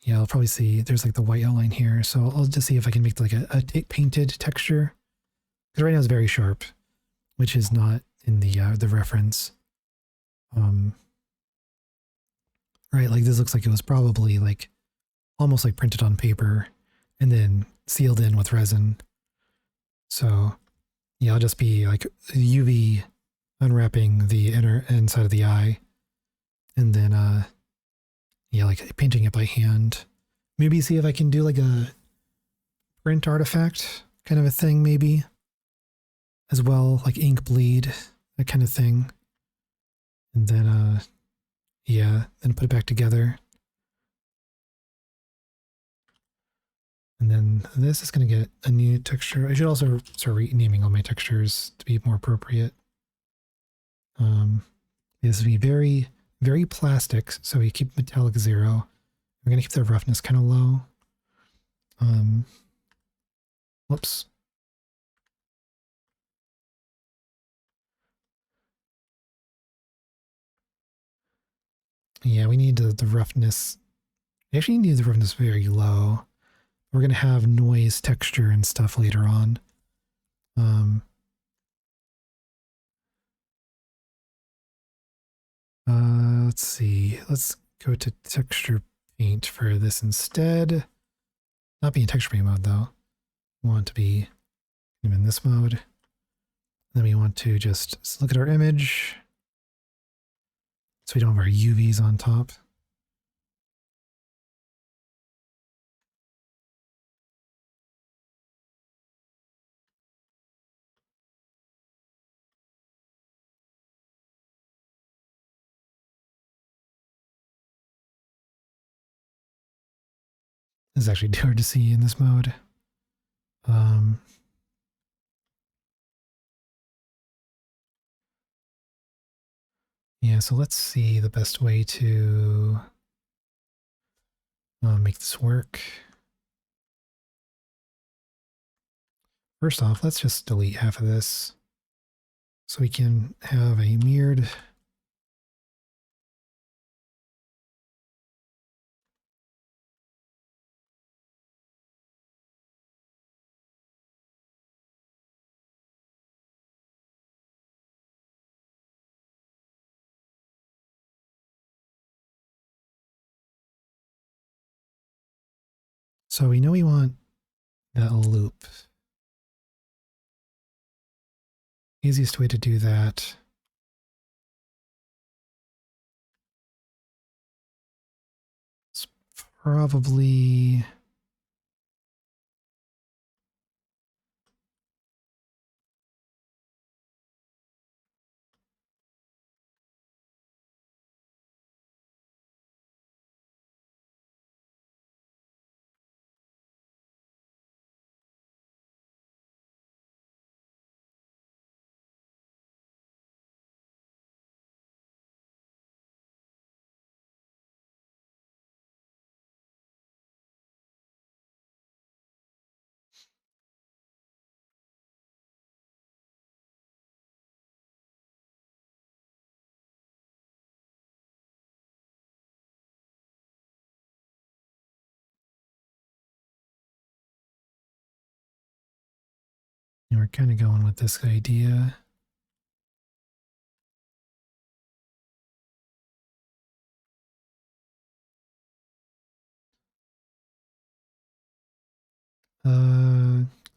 yeah, I'll probably see there's like the white outline here. So I'll just see if I can make like a painted texture. Because right now it's very sharp, which is not in the reference. Right, like this looks like it was probably like almost like printed on paper and then sealed in with resin. So yeah, I'll just be like UV unwrapping the inside of the eye, and then yeah, like painting it by hand. Maybe see if I can do like a print artifact kind of a thing, maybe as well, like ink bleed, that kind of thing. And then yeah, then put it back together. And then this is going to get a new texture. I should also start renaming all my textures to be more appropriate. This will be very, very plastic, so we keep metallic 0. We're going to keep the roughness kind of low. Whoops. Yeah, we need the roughness. We actually need the roughness very low. We're going to have noise, texture, and stuff later on. Let's see. Let's go to texture paint for this instead. Not be in texture paint mode though. We want to be in this mode. Then we want to just look at our image so we don't have our UVs on top. This is actually hard to see in this mode. Yeah, so let's see the best way to make this work. First off, let's just delete half of this so we can have a mirrored. So we know we want that loop. Easiest way to do that is probably we're kind of going with this idea.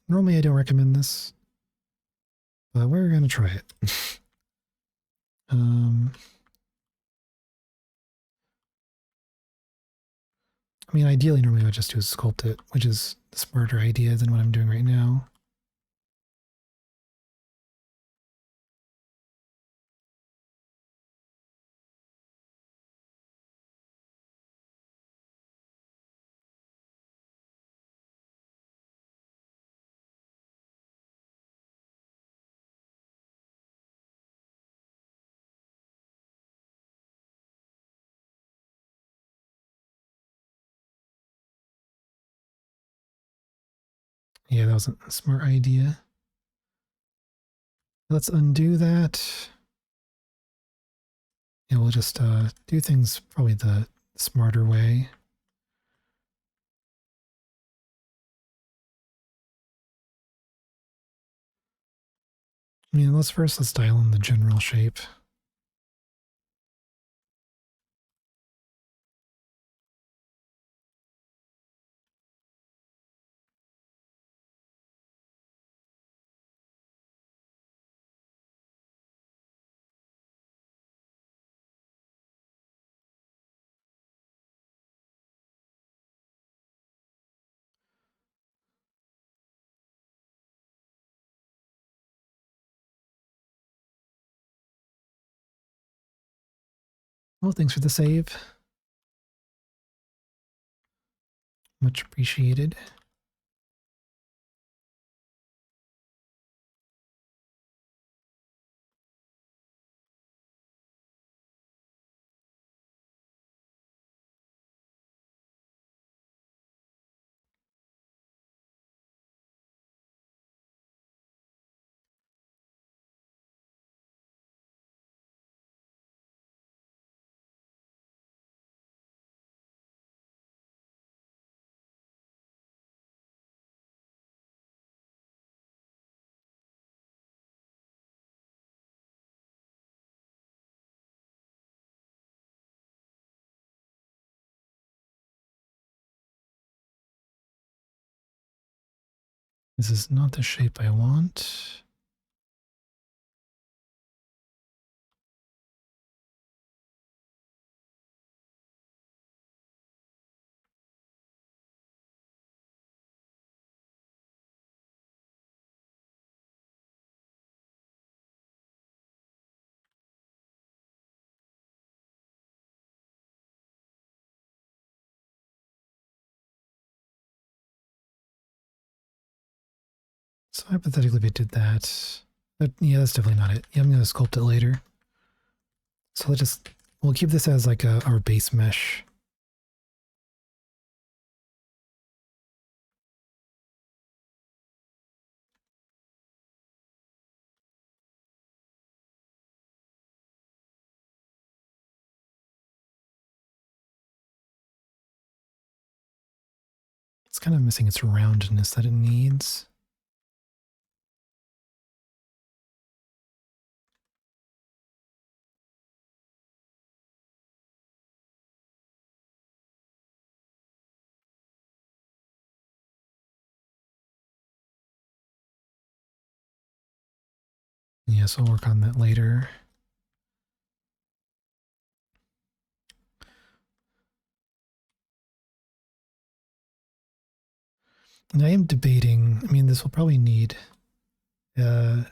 Normally I don't recommend this, but we're gonna try it. I mean, ideally, normally I would just do is sculpt it, which is the smarter idea than what I'm doing right now. Yeah, that wasn't a smart idea. Let's undo that. Yeah, we'll just do things probably the smarter way. I mean, let's dial in the general shape. Well, thanks for the save. Much appreciated. This is not the shape I want. So hypothetically, if I did that, but yeah, that's definitely not it. Yeah, I'm going to sculpt it later. So we'll keep this as like our base mesh. It's kind of missing its roundness that it needs. Yes, I'll work on that later. And I am debating, I mean, this will probably need, like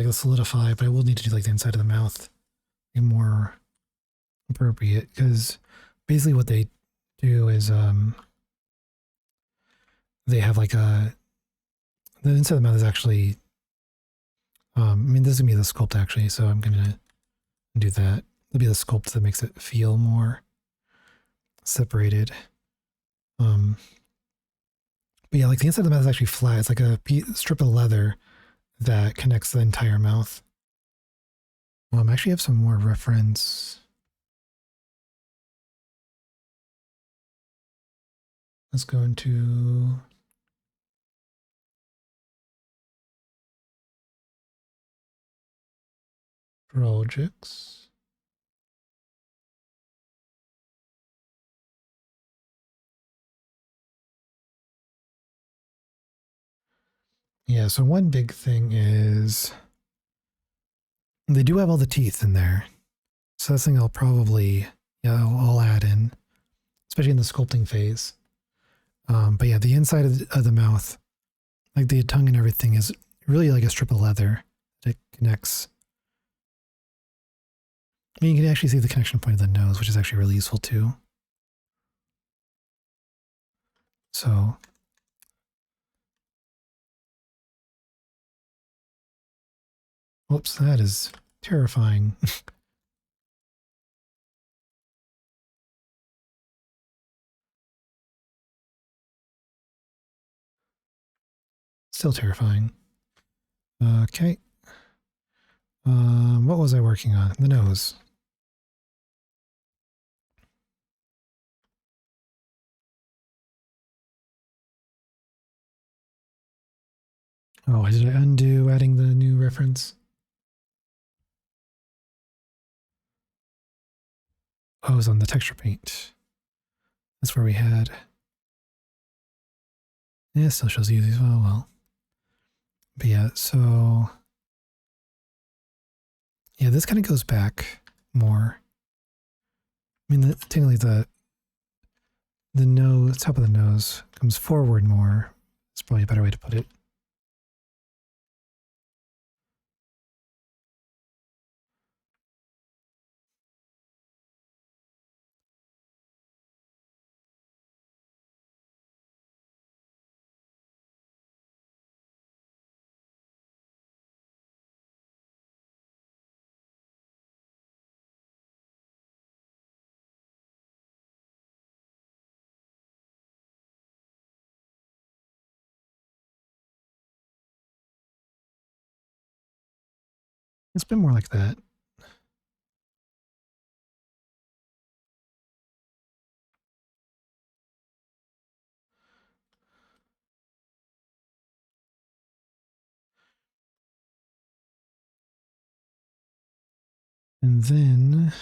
a solidify, but I will need to do like the inside of the mouth be more appropriate because basically what they do is they have like the inside of the mouth is actually, I mean, this is going to be the sculpt actually, so I'm going to do that. It'll be the sculpt that makes it feel more separated. But yeah, like the inside of the mouth is actually flat. It's like a strip of leather that connects the entire mouth. I actually have some more reference. Let's go into projects. Yeah, so one big thing is they do have all the teeth in there. So that's something I'll probably, yeah, I'll add in, especially in the sculpting phase. But yeah, the inside of the mouth, like the tongue and everything, is really like a strip of leather that connects. I mean, you can actually see the connection point of the nose, which is actually really useful too. So, whoops, that is terrifying. still terrifying. Okay. What was I working on? The nose. Oh, did I undo adding the new reference? Oh, it was on the texture paint. That's where we had. Yeah, it still shows you these. Oh, well. But yeah, so. Yeah, this kind of goes back more. I mean, technically the nose, top of the nose comes forward more. It's probably a better way to put it. It's been more like that. And then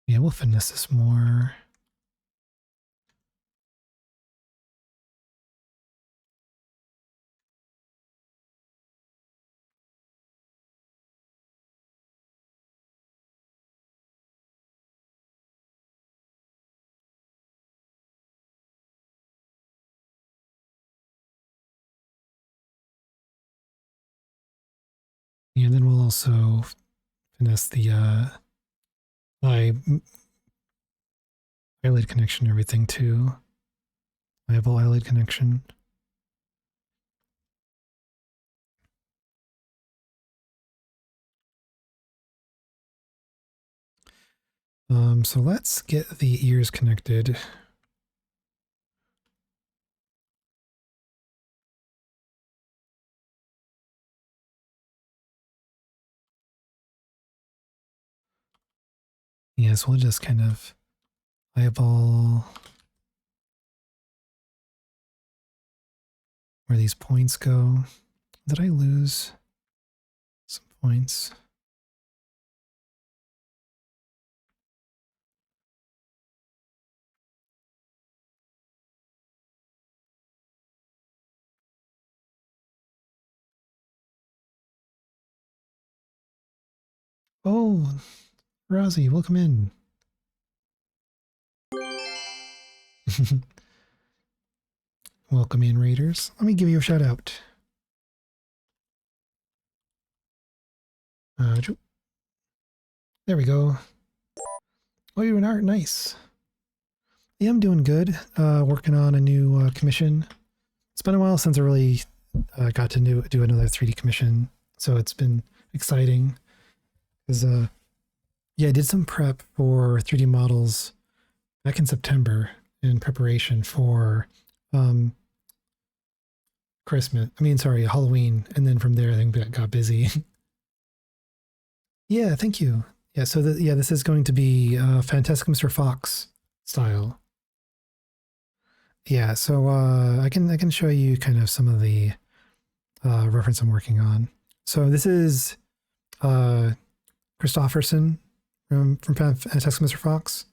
yeah, we'll finesse this more. And then we'll also finesse the eyelid connection, everything too. Eyeball eyelid connection. So let's get the ears connected. Yes, we'll just kind of eyeball where these points go. Did I lose some points? Oh, Rosie, welcome in. Welcome in, Raiders. Let me give you a shout out. There we go. Oh, you're an art. Nice. Yeah, I'm doing good. Working on a new commission. It's been a while since I really got to do another 3D commission, so it's been exciting. Because yeah, I did some prep for 3D models back in September in preparation for Christmas. I mean, sorry, Halloween, and then from there I think that got busy. Yeah, thank you. Yeah, so yeah, this is going to be Fantastic Mr. Fox style. Yeah, so I can show you kind of some of the reference I'm working on. So this is Christopherson from Fantastic Mr. Fox,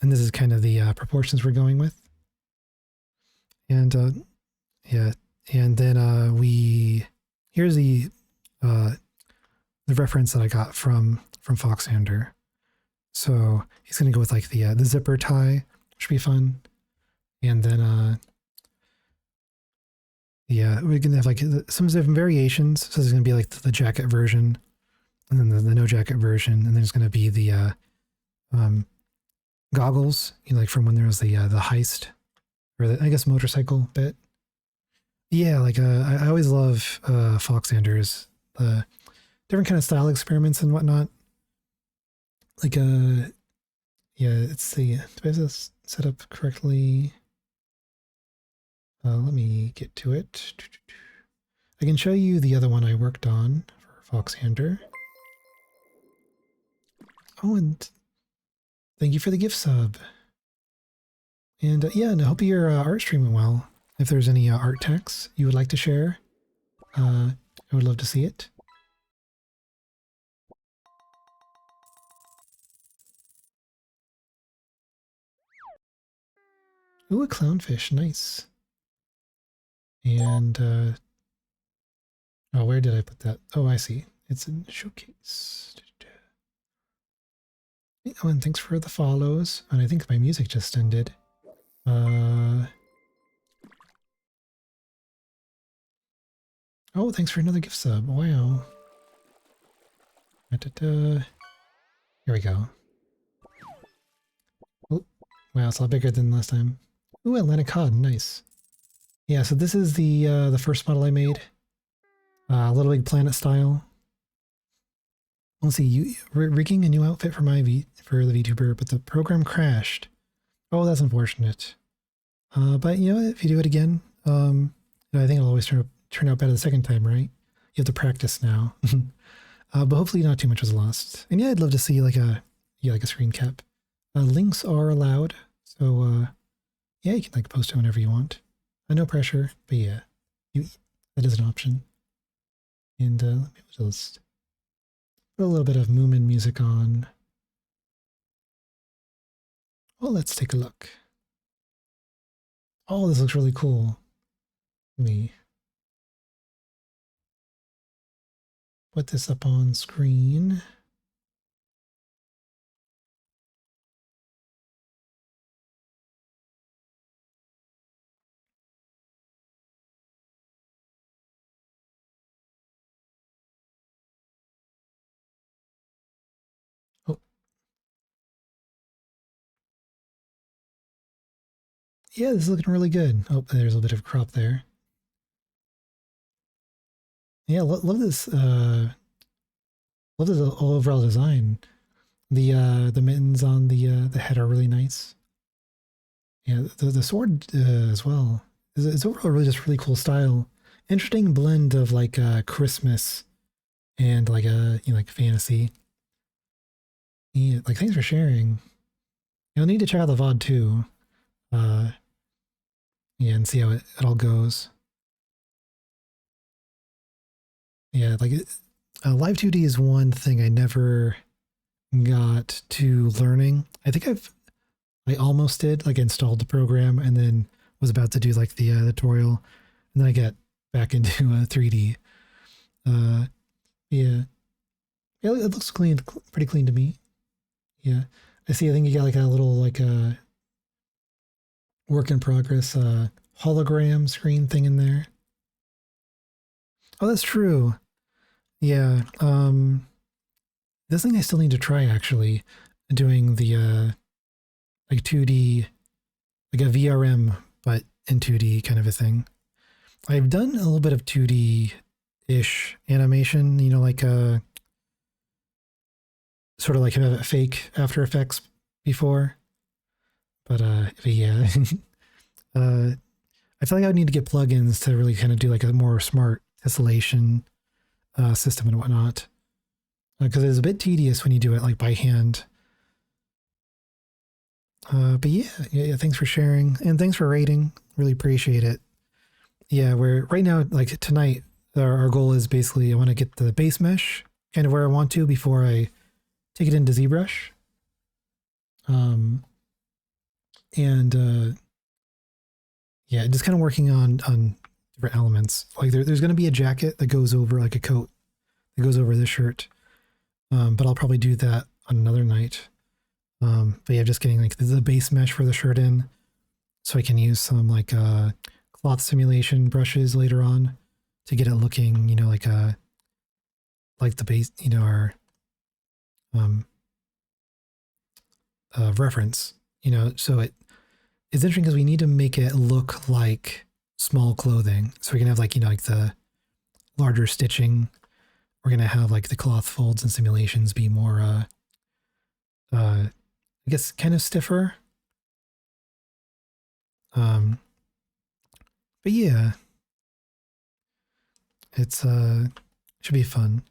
and this is kind of the proportions we're going with. And yeah, and then here's the reference that I got from Foxander. So he's gonna go with like the zipper tie, which should be fun. And then Yeah, we're gonna have like some different variations. So there's gonna be like the jacket version, and then the no jacket version, and then there's gonna be the um, goggles, you know, like from when there was the heist or the, I guess, motorcycle bit. Yeah, like I always love Foxanders, the different kind of style experiments and whatnot. Like yeah, let's see, do I have this set up correctly? Let me get to it. I can show you the other one I worked on for Foxander. Oh, and thank you for the gift sub. And yeah, and I hope your art stream went well. If there's any art texts you would like to share, I would love to see it. Ooh, a clownfish, nice. And oh, where did I put that? Oh, I see. It's in showcase. Oh, and thanks for the follows. And I think my music just ended. Oh, thanks for another gift sub. Wow. Da-da-da. Here we go. Oh, wow, it's a lot bigger than last time. Ooh, Atlantic cod, nice. Yeah, so this is the first model I made. Little Big Planet style. Let's see, you rigging a new outfit for for the VTuber, but the program crashed. Oh, that's unfortunate. But you know, if you do it again, I think it'll always turn out better the second time, right? You have to practice now. But hopefully not too much was lost. And yeah, I'd love to see like a screen cap. Links are allowed, so yeah, you can like post it whenever you want. No pressure, but yeah, that is an option. And let me just put a little bit of Moomin music on. Well, let's take a look. Oh, this looks really cool. Let me put this up on screen. Oh, yeah, this is looking really good. Oh, there's a bit of crop there. Yeah, love this. Love the overall design. The mittens on the head are really nice. Yeah, the sword as well. It's overall really just really cool style. Interesting blend of like Christmas and like a like fantasy. Yeah, like thanks for sharing. You'll need to check out the VOD too. Uh, yeah, and see how it all goes. Yeah, like live 2D is one thing I never got to learning. I think I almost did, like installed the program and then was about to do like the tutorial, and then I got back into 3D. Uh, yeah, yeah, it looks clean, pretty clean to me. Yeah, I see. I think you got like a little like a work in progress hologram screen thing in there. Oh, that's true. Yeah. This thing I still need to try actually, doing the like 2D, like a VRM but in 2D kind of a thing. I've done a little bit of 2D ish animation, you know, like sort of like a fake After Effects before. But yeah. I feel like I would need to get plugins to really kind of do like a more smart tessellation system and whatnot. Because it's a bit tedious when you do it like by hand. But yeah, thanks for sharing and thanks for rating. Really appreciate it. Yeah, we're right now, like tonight, our goal is basically I want to get the base mesh kind of where I want to before I take it into ZBrush. And yeah, just kind of working on different elements. Like there's going to be a jacket that goes over, like a coat that goes over this shirt. But I'll probably do that on another night. But yeah, just getting like the base mesh for the shirt in, so I can use some like cloth cloth simulation brushes later on to get it looking, like the base, our reference, so it's interesting because we need to make it look like small clothing. So we're gonna have like the larger stitching. We're gonna have like the cloth folds and simulations be more I guess kind of stiffer. But yeah, it's should be fun.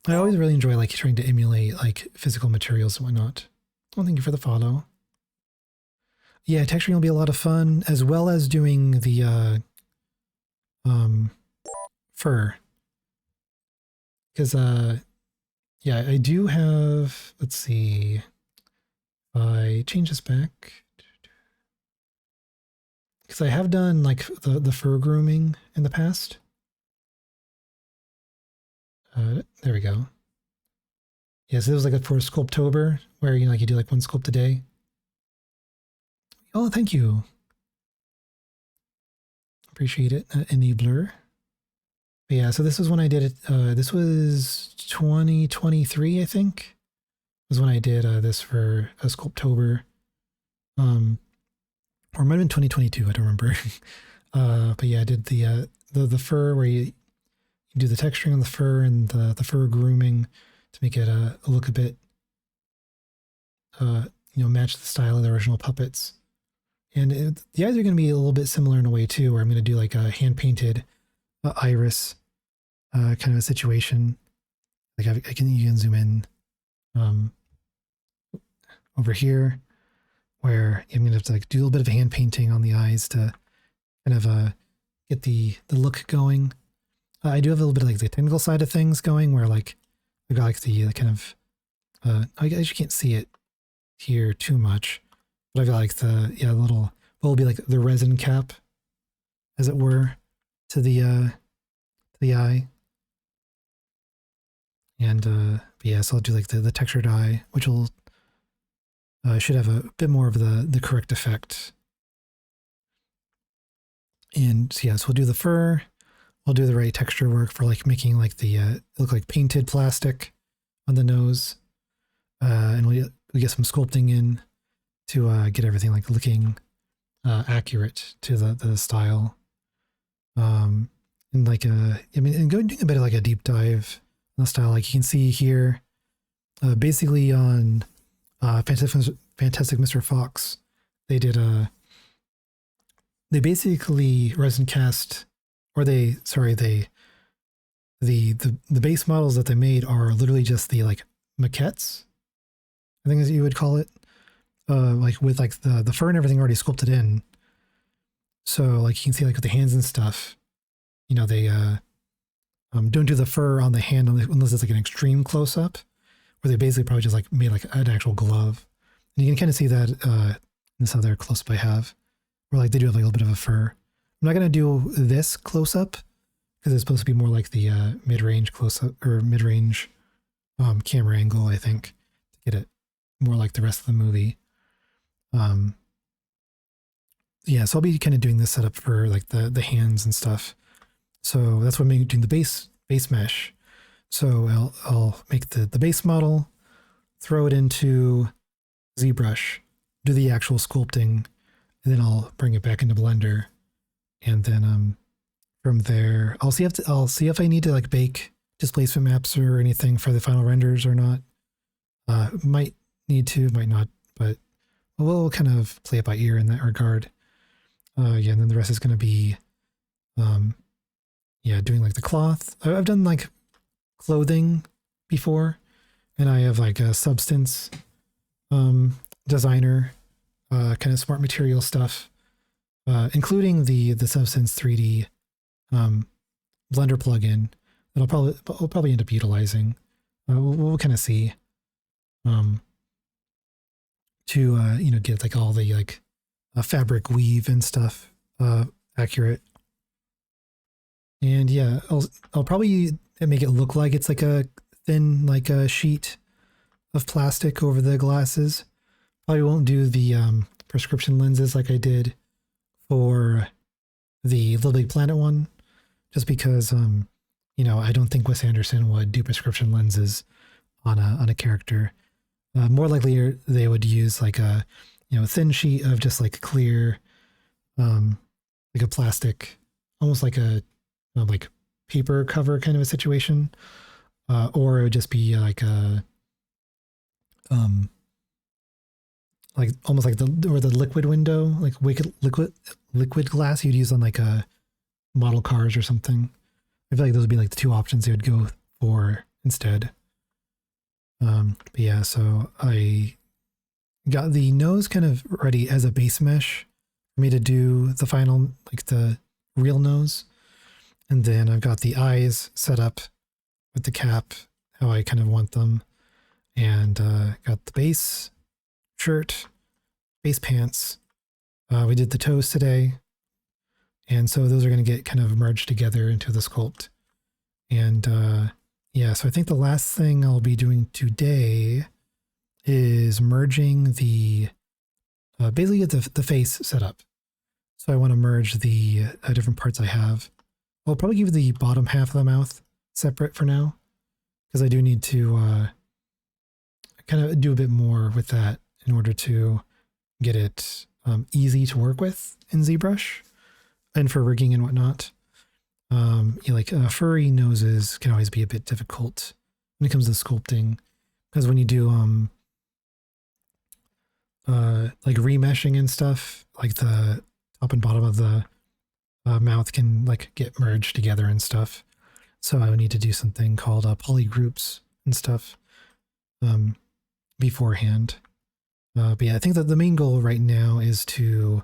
I always really enjoy like trying to emulate like physical materials and whatnot. Well, thank you for the follow. Yeah, texturing will be a lot of fun, as well as doing the fur. Because yeah, I do have, let's see, I change this back. Because I have done like the fur grooming in the past. There we go. Yeah, so it was like for Sculptober, where like you do like one sculpt a day. Oh, thank you. Appreciate it, Enabler. But yeah, so this was when I did it. This was 2023, I think. Was when I did this for a Sculptober. Or it might have been 2022. I don't remember. But yeah, I did the fur where you do the texturing on the fur and the fur grooming to make it look a bit, match the style of the original puppets. And the eyes are going to be a little bit similar in a way too, where I'm going to do like a hand painted iris kind of a situation. Like you can zoom in over here, where I'm going to have to like do a little bit of hand painting on the eyes to kind of get the look going. I do have a little bit of like the technical side of things going, where like I got like the kind of I guess you can't see it here too much, but I've got like the little what will be like the resin cap, as it were, to the eye. And but yeah, so I'll do like the textured eye, which will should have a bit more of the correct effect. And so yeah, so we'll do the fur. We'll do the right texture work for like making like the look like painted plastic on the nose, and we get some sculpting in to get everything like looking accurate to the style. And like and doing a bit of like a deep dive on the style. Like you can see here, basically on Fantastic Mr. Fox, they did they basically resin cast, or the base models that they made are literally just the like maquettes, I think as you would call it, like with like the fur and everything already sculpted in. So like you can see like with the hands and stuff, they don't do the fur on the hand unless it's like an extreme close up, where they basically probably just like made like an actual glove. And you can kind of see that in this other close up I have, where like they do have like a little bit of a fur. I'm not going to do this close up because it's supposed to be more like the mid-range close up or mid-range camera angle, I think, to get it more like the rest of the movie. Yeah, so I'll be kind of doing this setup for like the hands and stuff. So that's what I'm doing the base mesh. So I'll make the base model, throw it into ZBrush, do the actual sculpting, and then I'll bring it back into Blender. And then from there, I'll see if I need to like bake displacement maps or anything for the final renders or not. Might need to, might not, but we'll kind of play it by ear in that regard. Yeah, and then the rest is going to be, doing like the cloth. I've done like clothing before, and I have like a Substance designer, kind of smart material stuff. Including the Substance 3D Blender plugin that I'll probably end up utilizing. We'll kind of see to get like all the like fabric weave and stuff accurate. And yeah, I'll probably make it look like it's like a thin like a sheet of plastic over the glasses. Probably won't do the prescription lenses like I did for the Little Big Planet one, just because I don't think Wes Anderson would do prescription lenses on a character. More likely they would use like a thin sheet of just like clear, like a plastic, almost like a like paper cover kind of a situation, or it would just be like a like almost like the liquid window, like liquid glass you'd use on like a model cars or something. I feel like those would be like the two options they would go for instead. But yeah, so I got the nose kind of ready as a base mesh for me to do the final, like the real nose. And then I've got the eyes set up with the cap, how I kind of want them. And got the base shirt, base pants. We did the toes today. And so those are going to get kind of merged together into the sculpt. And yeah, so I think the last thing I'll be doing today is merging the, basically get the face set up. So I want to merge the different parts I have. I'll probably keep the bottom half of the mouth separate for now, because I do need to kind of do a bit more with that in order to get it easy to work with in ZBrush and for rigging and whatnot. Like furry noses can always be a bit difficult when it comes to sculpting, because when you do like remeshing and stuff, like the top and bottom of the mouth can like get merged together and stuff. So I would need to do something called poly groups and stuff beforehand. But yeah, I think that the main goal right now is to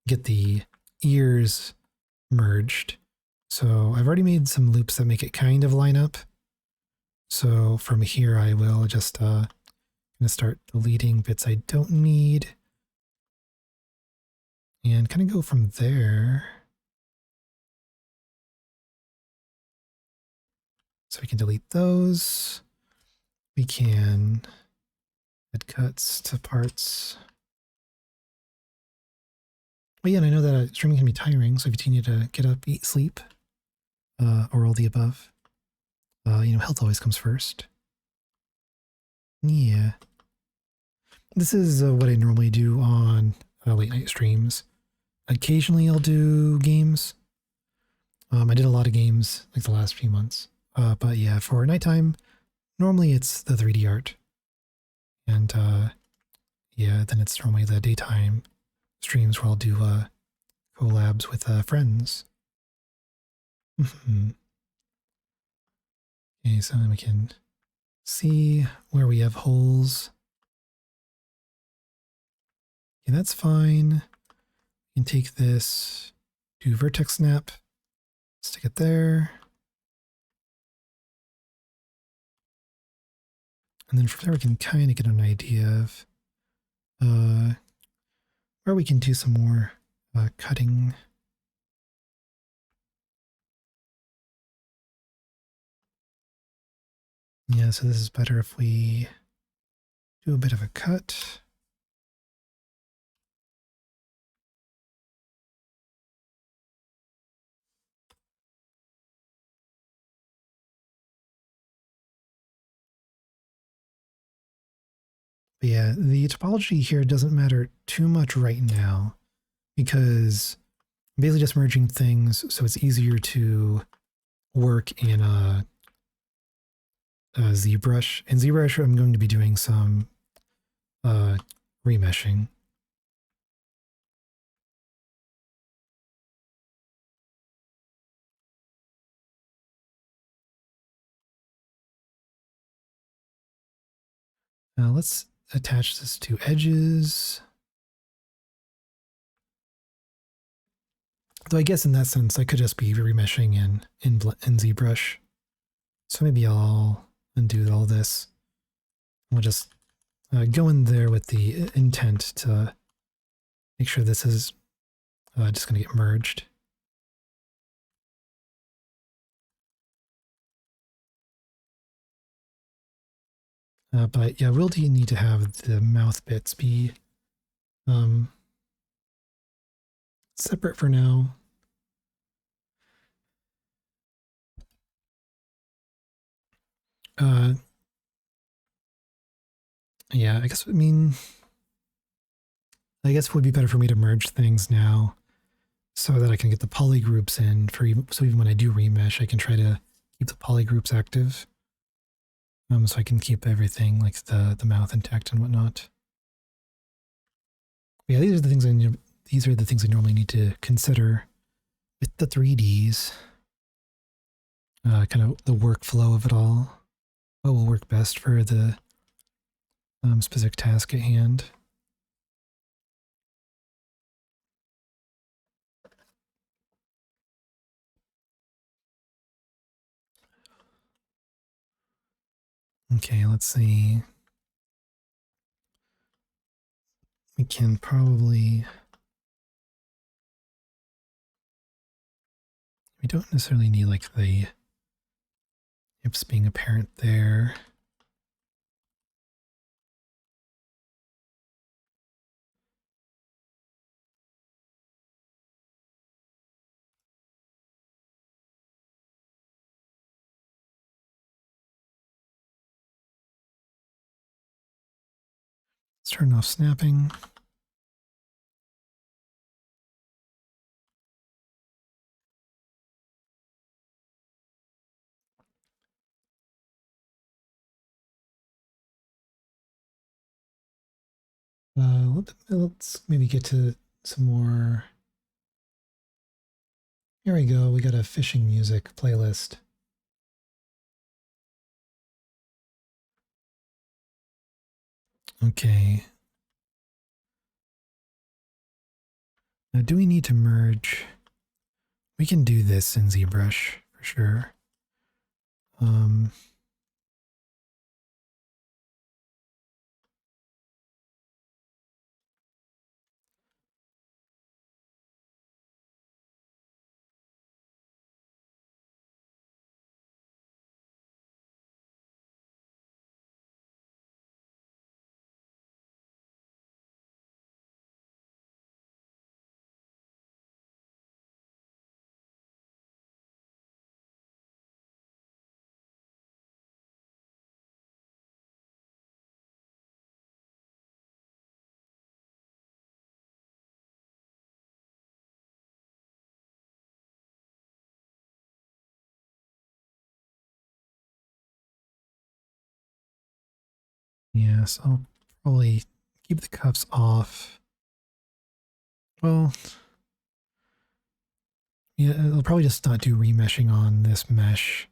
get the ears merged. So I've already made some loops that make it kind of line up. So from here, I will just gonna start deleting bits I don't need, and kind of go from there. So we can delete those. We can add cuts to parts. But yeah, and I know that streaming can be tiring, so if you need to get up, eat, sleep, or all the above, health always comes first. Yeah. This is what I normally do on late night streams. Occasionally I'll do games. I did a lot of games like the last few months. But yeah, for nighttime, normally it's the 3D art. And yeah, then it's normally the daytime streams where I'll do collabs with friends. Okay, so then we can see where we have holes. Okay, that's fine. We can take this, do vertex snap, stick it there. And then from there we can kind of get an idea of where we can do some more cutting. Yeah, so this is better if we do a bit of a cut. But yeah, the topology here doesn't matter too much right now, because I'm basically just merging things so it's easier to work in ZBrush. In ZBrush, I'm going to be doing some remeshing. Now let's attach this to edges. Though I guess in that sense, I could just be remeshing in ZBrush. So maybe I'll undo all this. We'll just go in there with the intent to make sure this is just going to get merged. But yeah, we'll need to have the mouth bits be separate for now. Yeah, I guess, I guess it would be better for me to merge things now so that I can get the poly groups in for so even when I do remesh, I can try to keep the poly groups active. So I can keep everything like the mouth intact and whatnot. But yeah, these are the things I normally need to consider with the 3Ds. Kind of the workflow of it all. What will work best for the specific task at hand. Okay, let's see. We can probably... We don't necessarily need like the hips being apparent there. Let's turn off snapping. Let's maybe get to some more. Here we go. We got a fishing music playlist. Okay. Now, do we need to merge? We can do this in ZBrush for sure. Yes, I'll probably keep the cuffs off. Well, yeah, I'll probably just not do remeshing on this mesh.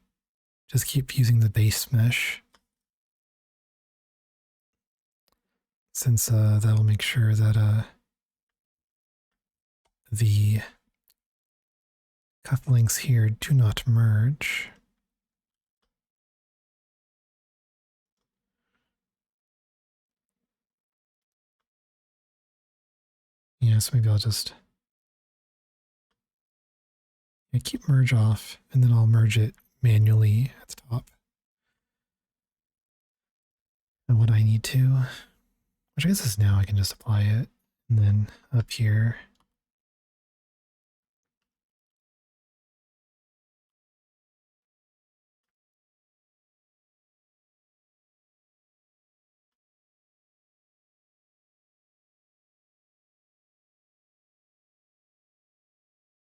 Just keep using the base mesh. Since that'll make sure that the cufflinks here do not merge. Yeah, so maybe I'll just keep merge off, and then I'll merge it manually at the top. And what I need to, which I guess is now I can just apply it, and then up here.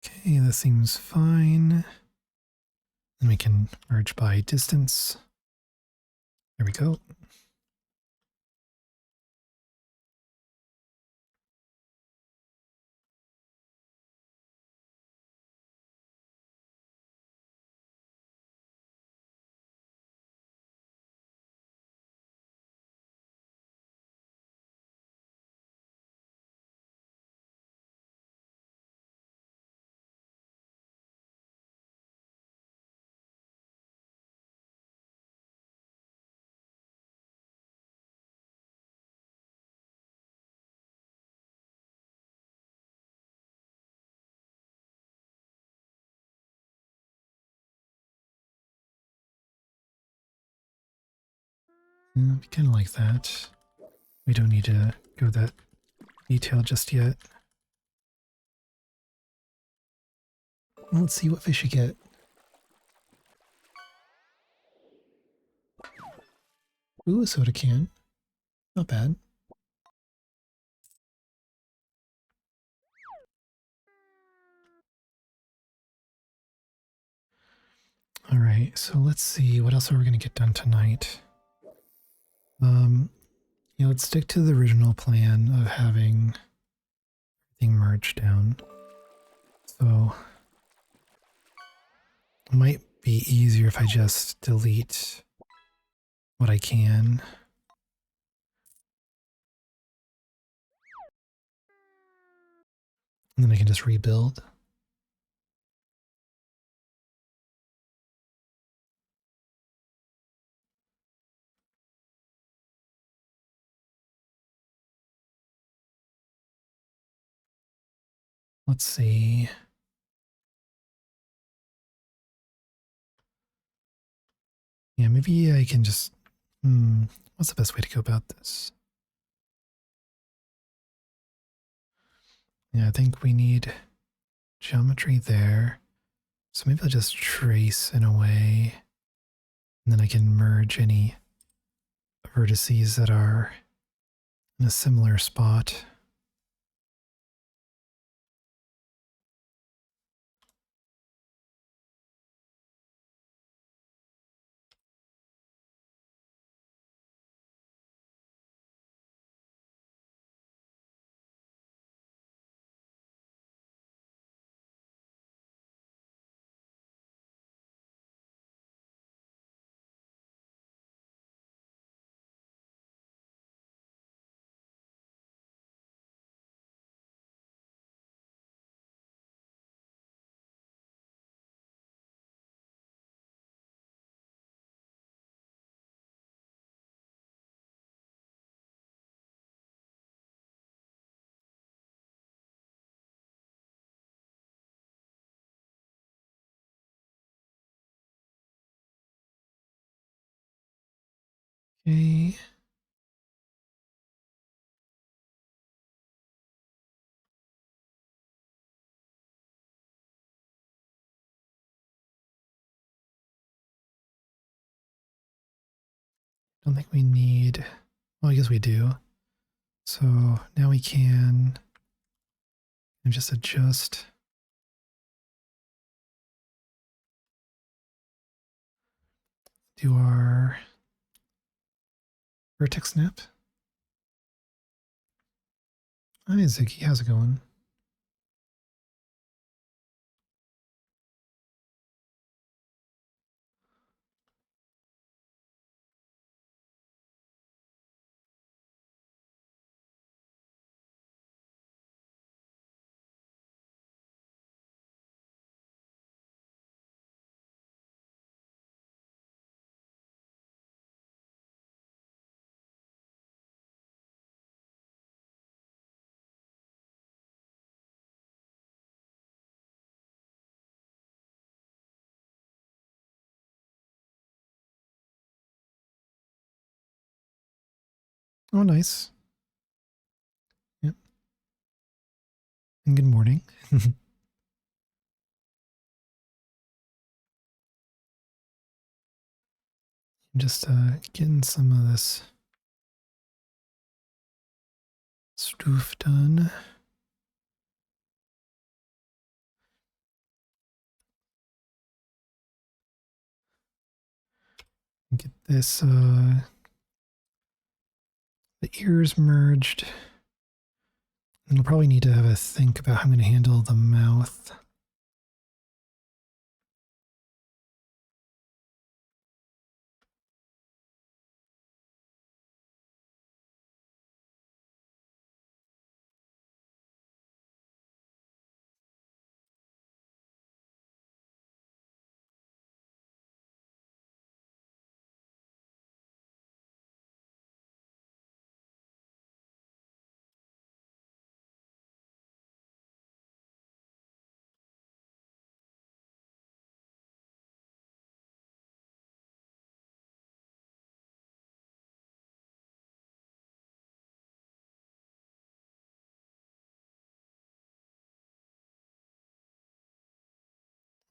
Okay, that seems fine. Then we can merge by distance. There we go. Kind of like that. We don't need to go that detailed just yet. Let's see what fish you get. Ooh, a soda can. Not bad. All right, so let's see. What else are we going to get done tonight? Yeah, let's stick to the original plan of having everything merged down. So it might be easier if I just delete what I can. And then I can just rebuild. Let's see. Yeah, maybe I can just... what's the best way to go about this? Yeah, I think we need geometry there. So maybe I'll just trace in a way. And then I can merge any vertices that are in a similar spot. Okay. Don't think we need... Well, I guess we do. So now we can just adjust. Do our vertex snap. Hi, Ziggy. How's it going? Oh, nice. Yep. And good morning. Just getting some of this stuff done. Get this, the ears merged. And I'll probably need to have a think about how I'm going to handle the mouth.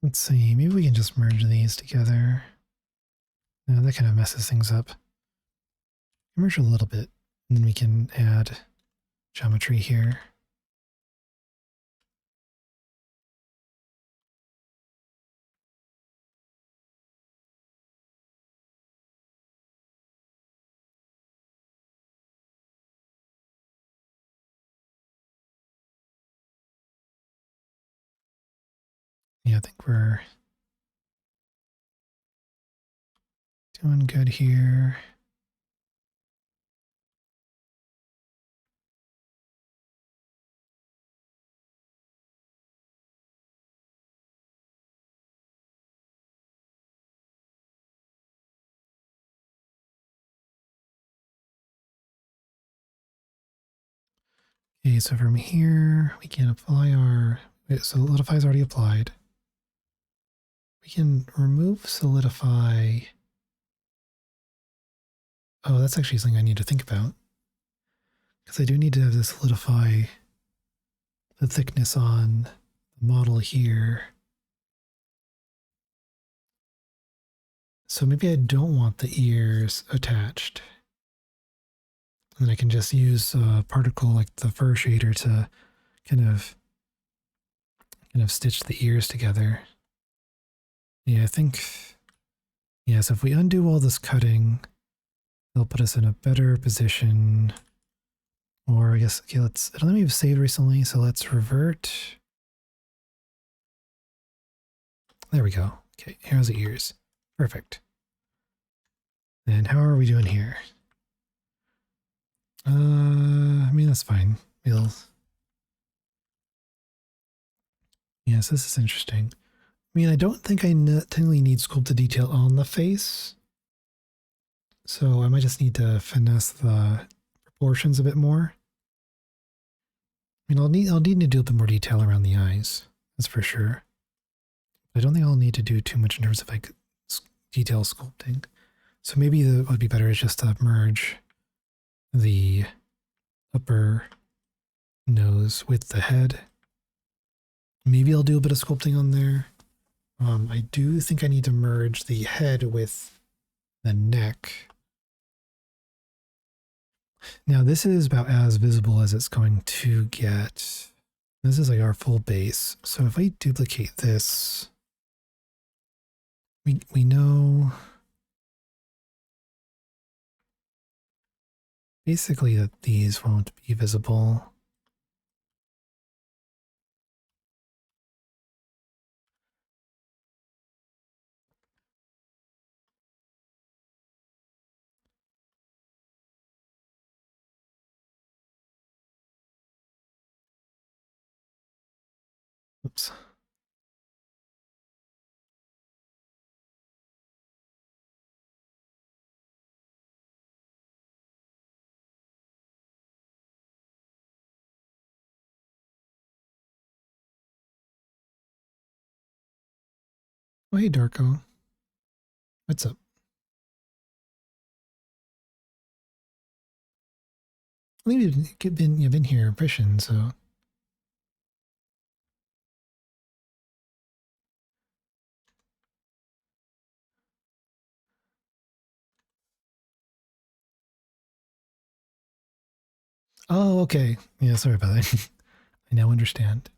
Let's see, maybe we can just merge these together. No, that kind of messes things up. Merge a little bit, and then we can add geometry here. Yeah, I think we're doing good here. Okay, so from here, we can apply our, solidify is already applied. We can remove solidify. Oh, that's actually something I need to think about. Because I do need to have this solidify the thickness on the model here. So maybe I don't want the ears attached. And then I can just use a particle like the fur shader to kind of stitch the ears together. Yeah, I think, yeah, so if we undo all this cutting, they'll put us in a better position. Or I guess, okay, let's, I don't think we've saved recently, so let's revert. There we go. Okay, here's the ears. Perfect. And how are we doing here? I mean, that's fine. Yes, this is interesting. I mean, I don't think I technically need sculpted detail on the face. So I might just need to finesse the proportions a bit more. I mean, I'll need to do a bit more detail around the eyes. That's for sure. I don't think I'll need to do too much in terms of like detail sculpting. So maybe what would be better is just to merge the upper nose with the head. Maybe I'll do a bit of sculpting on there. I do think I need to merge the head with the neck. Now this is about as visible as it's going to get. This is like our full base. So if I duplicate this, we know basically that these won't be visible. Oops. Oh, hey, Darko. What's up? I think you've been here fishing, so. Oh, okay. Yeah, sorry about that. I now understand.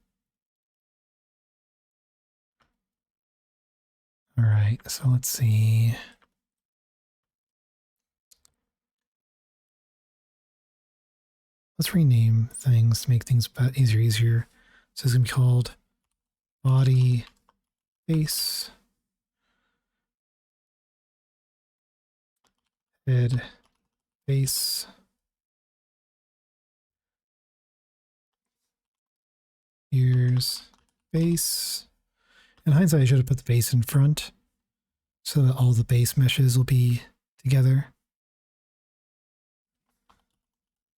All right, so let's see. Let's rename things to make things easier. So it's going to be called body face, head, face, ears, face. In hindsight, I should have put the base in front so that all the base meshes will be together.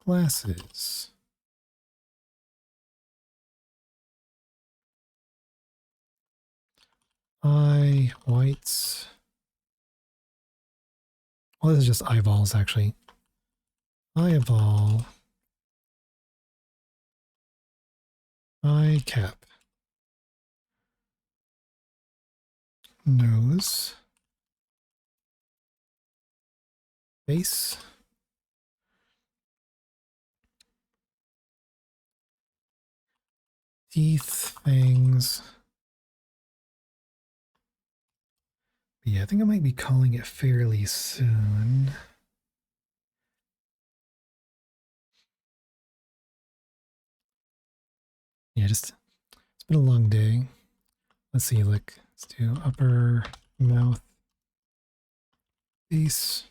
Glasses. Eye whites. Well, this is just eyeballs, actually. Eyeball. Eye cap. nose, face, teeth, fangs. But yeah, I think I might be calling it fairly soon. Yeah, just it's been a long day. Let's see, look, let's do upper mouth, face.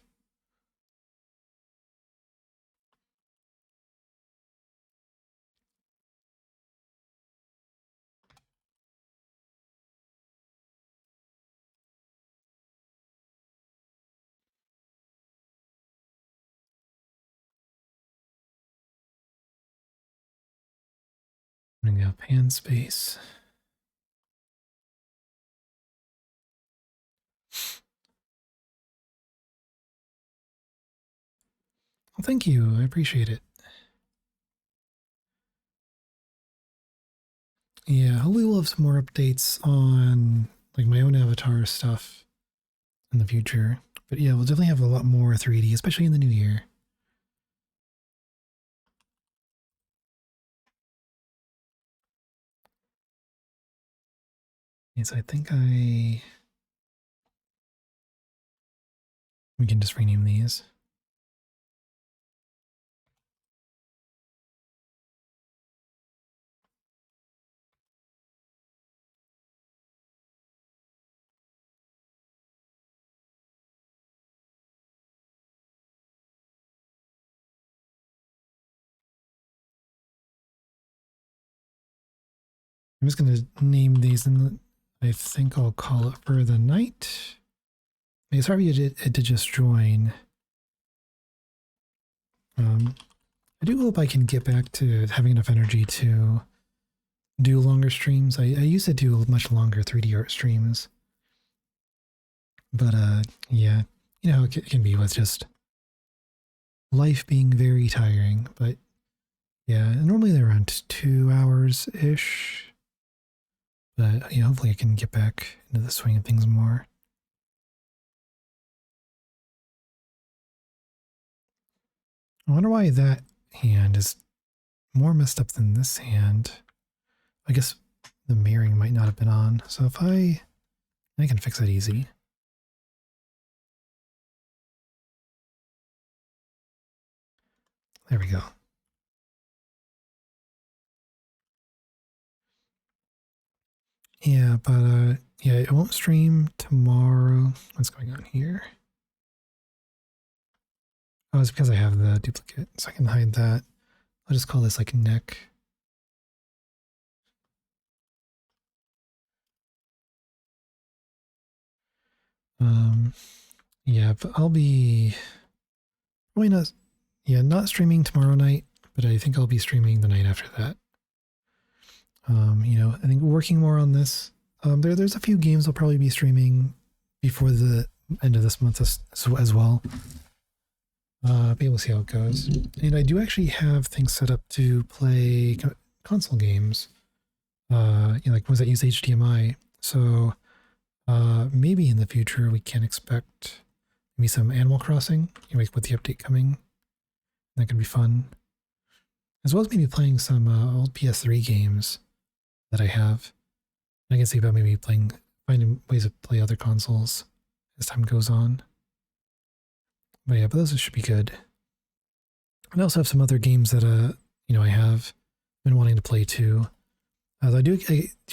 I'm gonna go hand space. Well, thank you. I appreciate it. Yeah, hopefully we'll have some more updates on like my own avatar stuff in the future. But yeah, we'll definitely have a lot more 3D, especially in the new year. Yes, I think we can just rename these. I'm just going to name these, and I think I'll call it for the night. Hey, sorry it did just join. I do hope I can get back to having enough energy to do longer streams. I used to do much longer 3D art streams. But yeah, you know how it can be with just life being very tiring. But yeah, normally they're around 2 hours-ish. But yeah, hopefully I can get back into the swing of things more. I wonder why that hand is more messed up than this hand. I guess the mirroring might not have been on. So if I can fix that easy. There we go. Yeah, but yeah, it won't stream tomorrow. What's going on here? Oh, it's because I have the duplicate, so I can hide that. I'll just call this like neck. Yeah, but I'll be probably not, yeah, not streaming tomorrow night, but I think I'll be streaming the night after that. You know, I think working more on this. There's a few games I'll probably be streaming before the end of this month as well. Be able to see how it goes. And I do actually have things set up to play console games. You know, like ones that use HDMI. So maybe in the future we can expect maybe some Animal Crossing, you know, like with the update coming. That could be fun. As well as maybe playing some old PS3 games that I have. I can see about maybe finding ways to play other consoles as time goes on. But yeah, but those should be good. And I also have some other games that you know, I have been wanting to play too. I do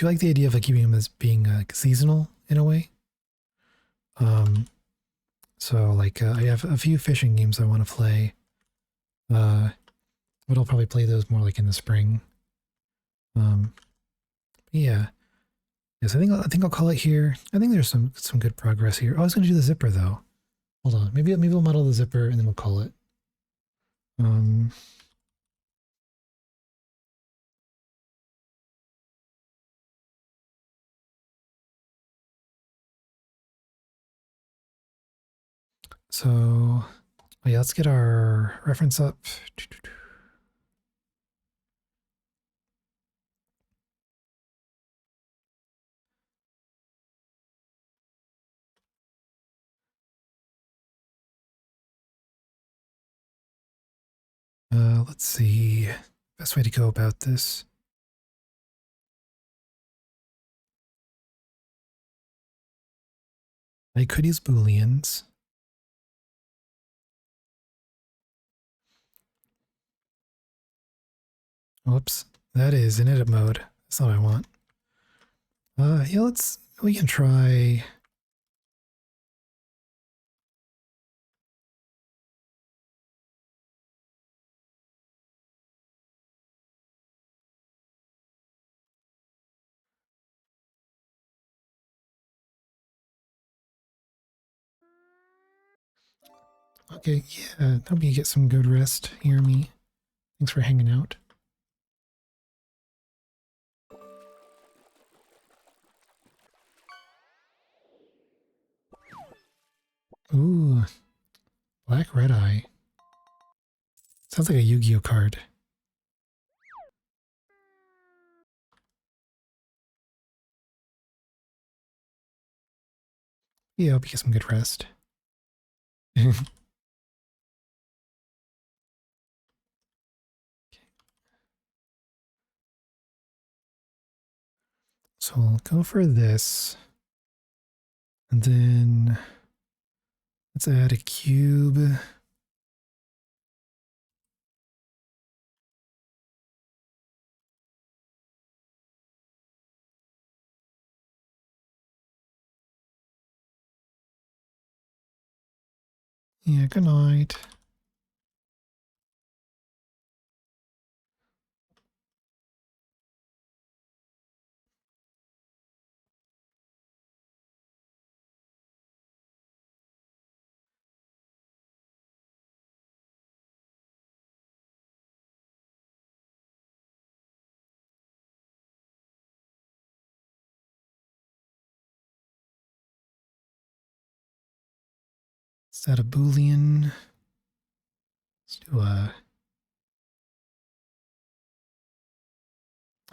like the idea of like keeping them as being seasonal in a way. So like I have a few fishing games I want to play. But I'll probably play those more like in the spring. Yeah. Yes, I think I'll call it here. I think there's some good progress here. Oh, I was gonna do the zipper though. Hold on. Maybe we'll model the zipper and then we'll call it. So yeah, let's get our reference up. Let's see. Best way to go about this. I could use booleans. Whoops. That is in edit mode. That's not what I want. Yeah, we can try. Okay, yeah, help me get some good rest. Hear me. Thanks for hanging out. Ooh, Black Red Eye. Sounds like a Yu-Gi-Oh card. Yeah, hope you get some good rest. So we'll go for this. And then let's add a cube. Yeah, good night. Let's add a boolean. Let's do a...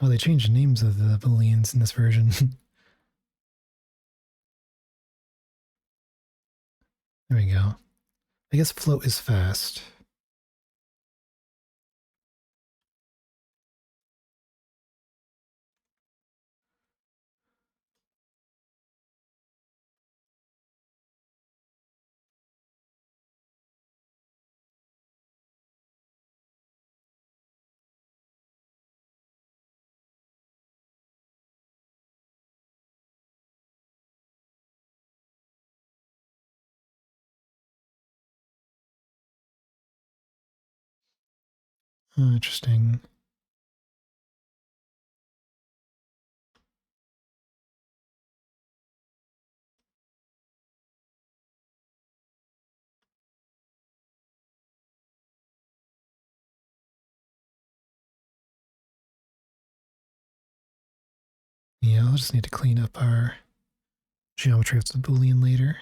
Oh, they changed the names of the booleans in this version. There we go. I guess float is fast. Oh, interesting. Yeah, I'll just need to clean up our geometry of the boolean later.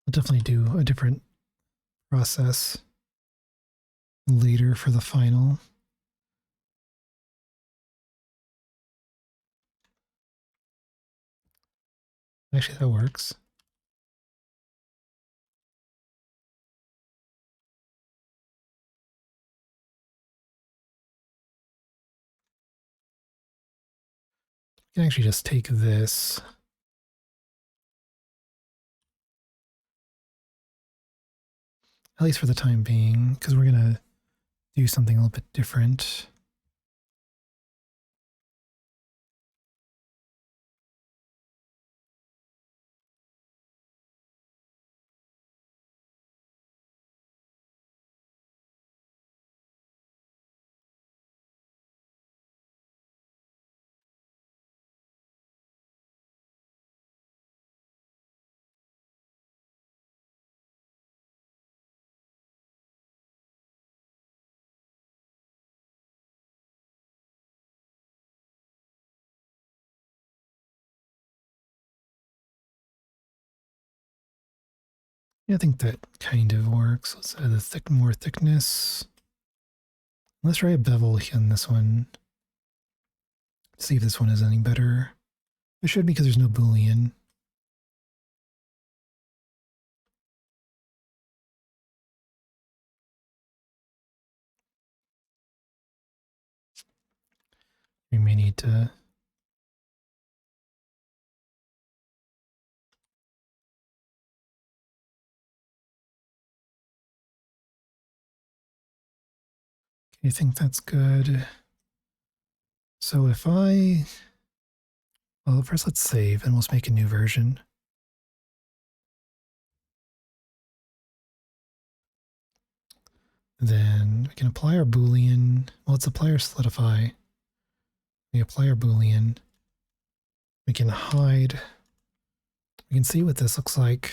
I'll definitely do a different process later for the final. Actually, that works. I can actually just take this. At least for the time being, because we're going to do something a little bit different. Yeah, I think that kind of works. Let's add the more thickness. Let's try a bevel on this one. See if this one is any better. It should because there's no Boolean. We may need to. Okay, I think that's good. So if well, first let's save and let's make a new version. Then we can apply our Boolean. Well, let's apply our solidify. We apply our Boolean. We can hide. We can see what this looks like.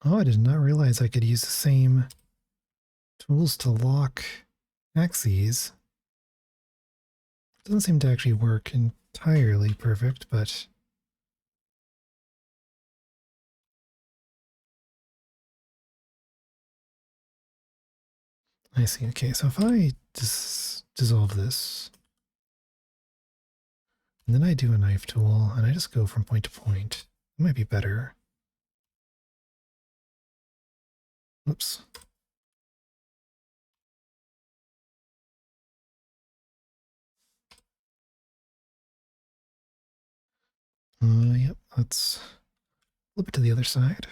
Oh, I did not realize I could use the same tools to lock axes. It doesn't seem to actually work entirely perfect, but I see. Okay, so if I dissolve this, and then I do a knife tool, and I just go from point to point, it might be better. Oops. Yep, let's flip it to the other side.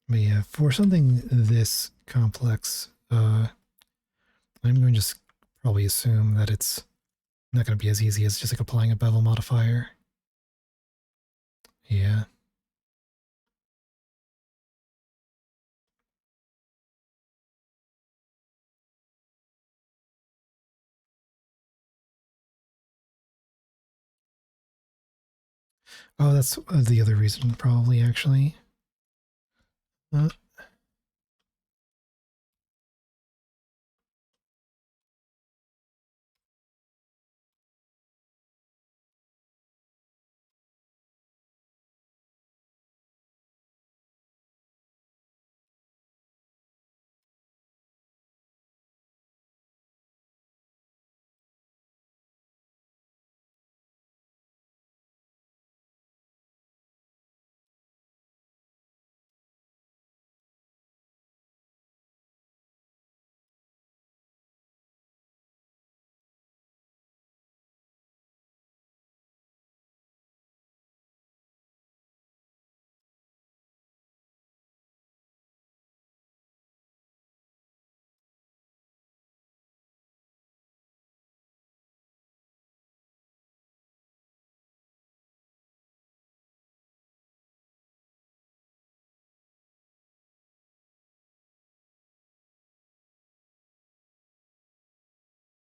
But yeah, for something this complex, I'm going to just probably assume that it's not going to be as easy as just like applying a bevel modifier. Yeah. Oh, that's the other reason, probably, actually. Uh,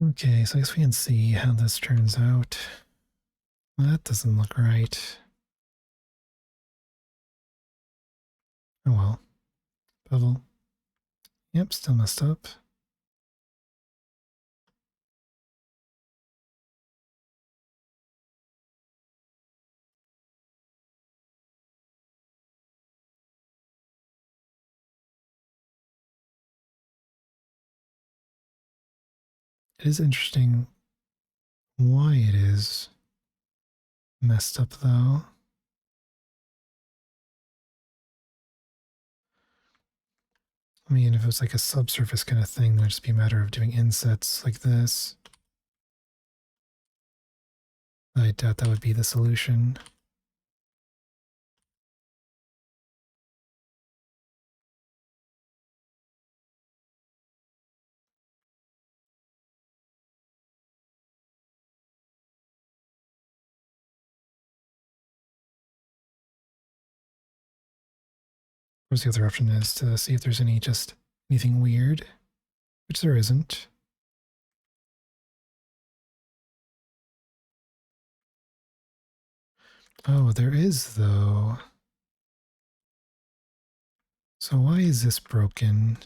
okay, so I guess we can see how this turns out. That doesn't look right. Oh well. Bevel. Yep, still messed up. It is interesting why it is messed up, though. I mean, if it was like a subsurface kind of thing, then it'd just be a matter of doing insets like this. I doubt that would be the solution. course, the other option is to see if there's anything weird, which there isn't. Oh, there is, though. So why is this broken?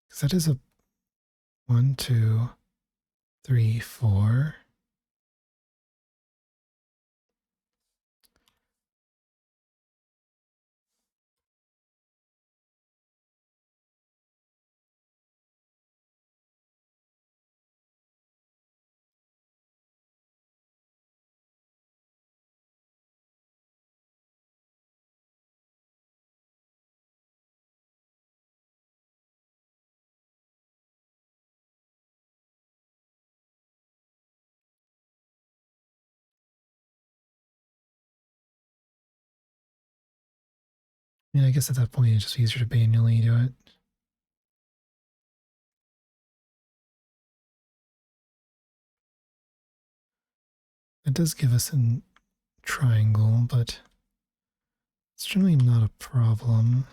Because that is a 1, 2, 3, 4. I mean, I guess at that point it's just easier to manually do it. It does give us a triangle, but it's generally not a problem.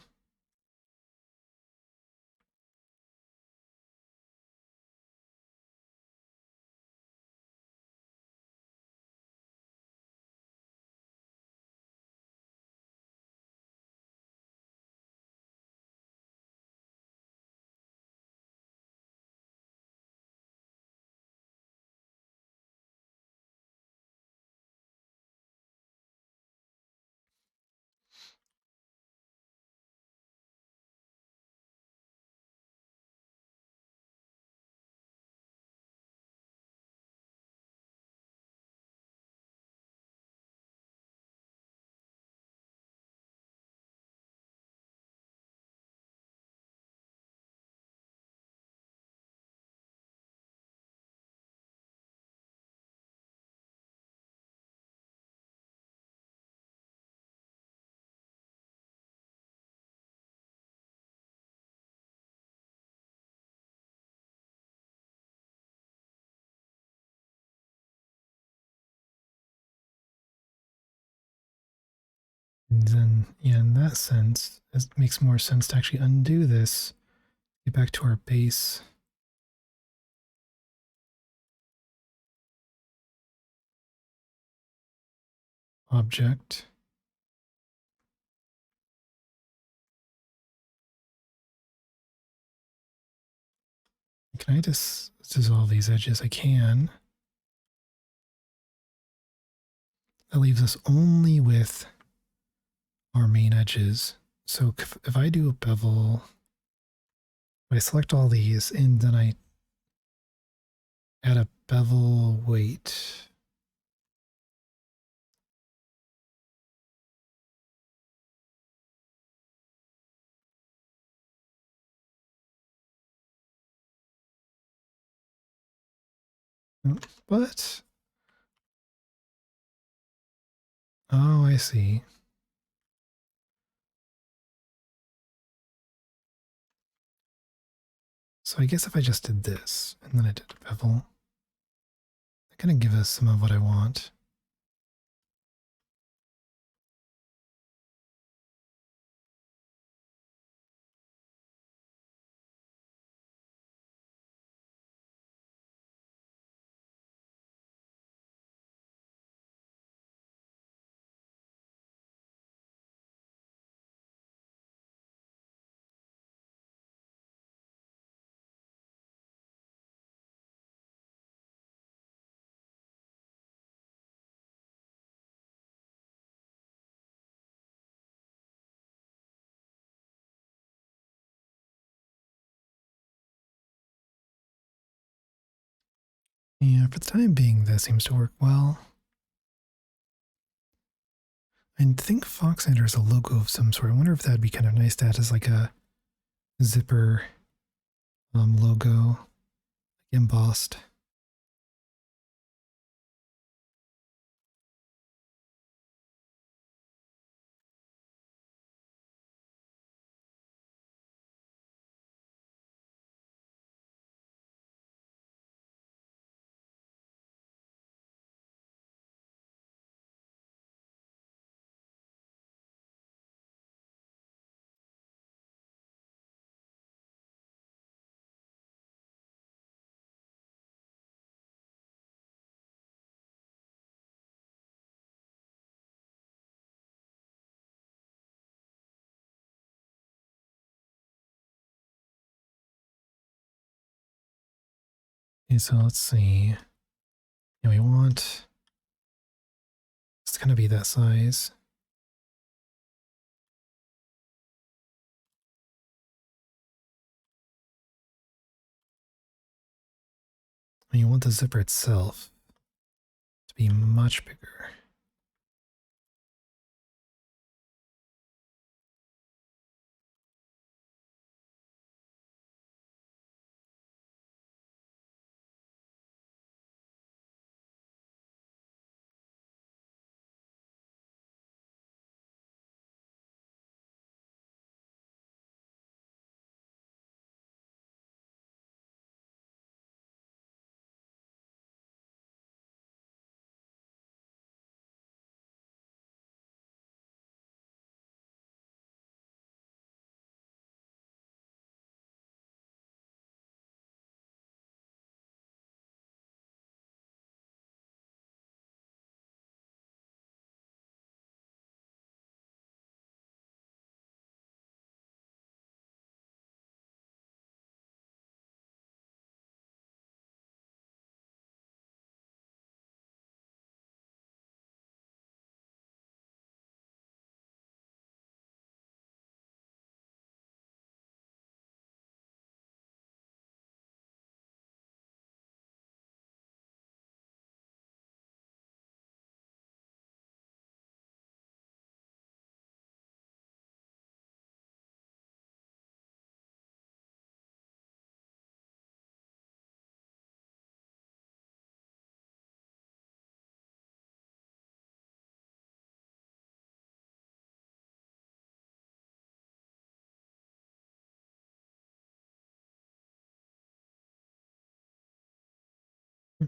And then, yeah, in that sense, it makes more sense to actually undo this, get back to our base. Object. Can I just dissolve these edges? I can. That leaves us only with our main edges. So if I do a bevel, I select all these and then I add a bevel weight. But, oh, I see. So I guess if I just did this and then I did a bevel, that kind of give us some of what I want. Yeah, for the time being, that seems to work well. I think Foxander is a logo of some sort. I wonder if that'd be kind of nice to add as like a zipper logo, like embossed. Okay, so let's see. Yeah, we want it's gonna be that size. And you want the zipper itself to be much bigger.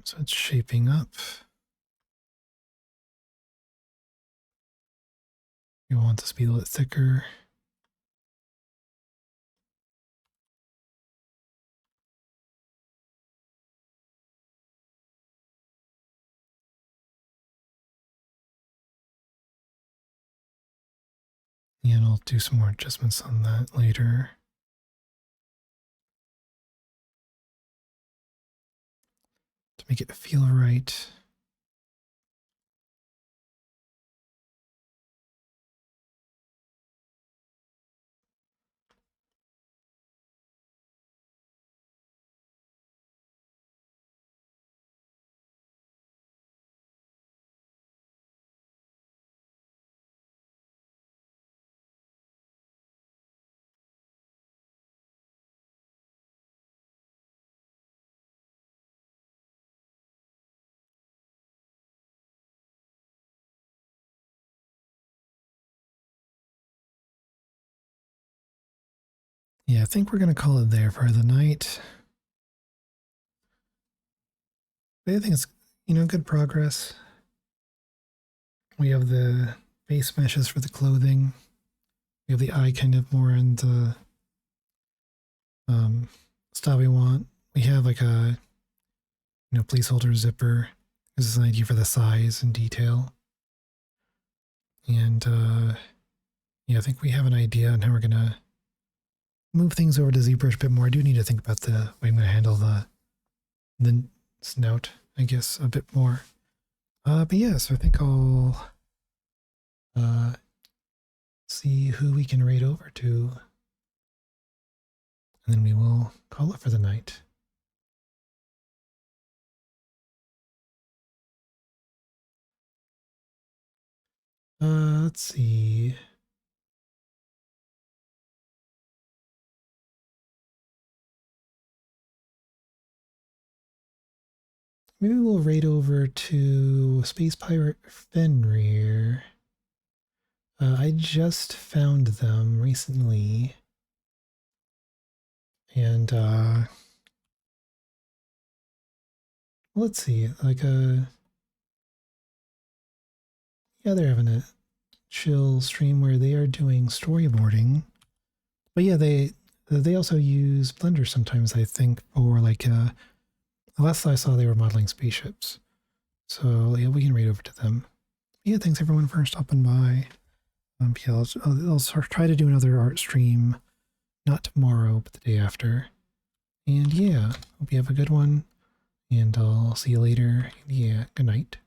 So it's shaping up. You want this to be a little thicker. And I'll do some more adjustments on that later. To make it feel right. Yeah, I think we're going to call it there for the night. But I think it's, good progress. We have the base meshes for the clothing. We have the eye kind of more in the style we want. We have like a, placeholder zipper. This is an idea for the size and detail. And yeah, I think we have an idea on how we're going to move things over to ZBrush a bit more. I do need to think about the way I'm going to handle the snout, I guess, a bit more. But yeah, so I think I'll see who we can raid over to, and then we will call it for the night. Let's see. Maybe we'll raid over to Space Pirate Fenrir. I just found them recently. And let's see, yeah, they're having a chill stream where they are doing storyboarding. But yeah, they also use Blender sometimes, I think, for the last I saw they were modeling spaceships. So yeah, we can raid over to them. Yeah, thanks everyone for stopping by. Yeah, I'll try to do another art stream, not tomorrow, but the day after. And yeah, hope you have a good one. and I'll see you later. Yeah, good night.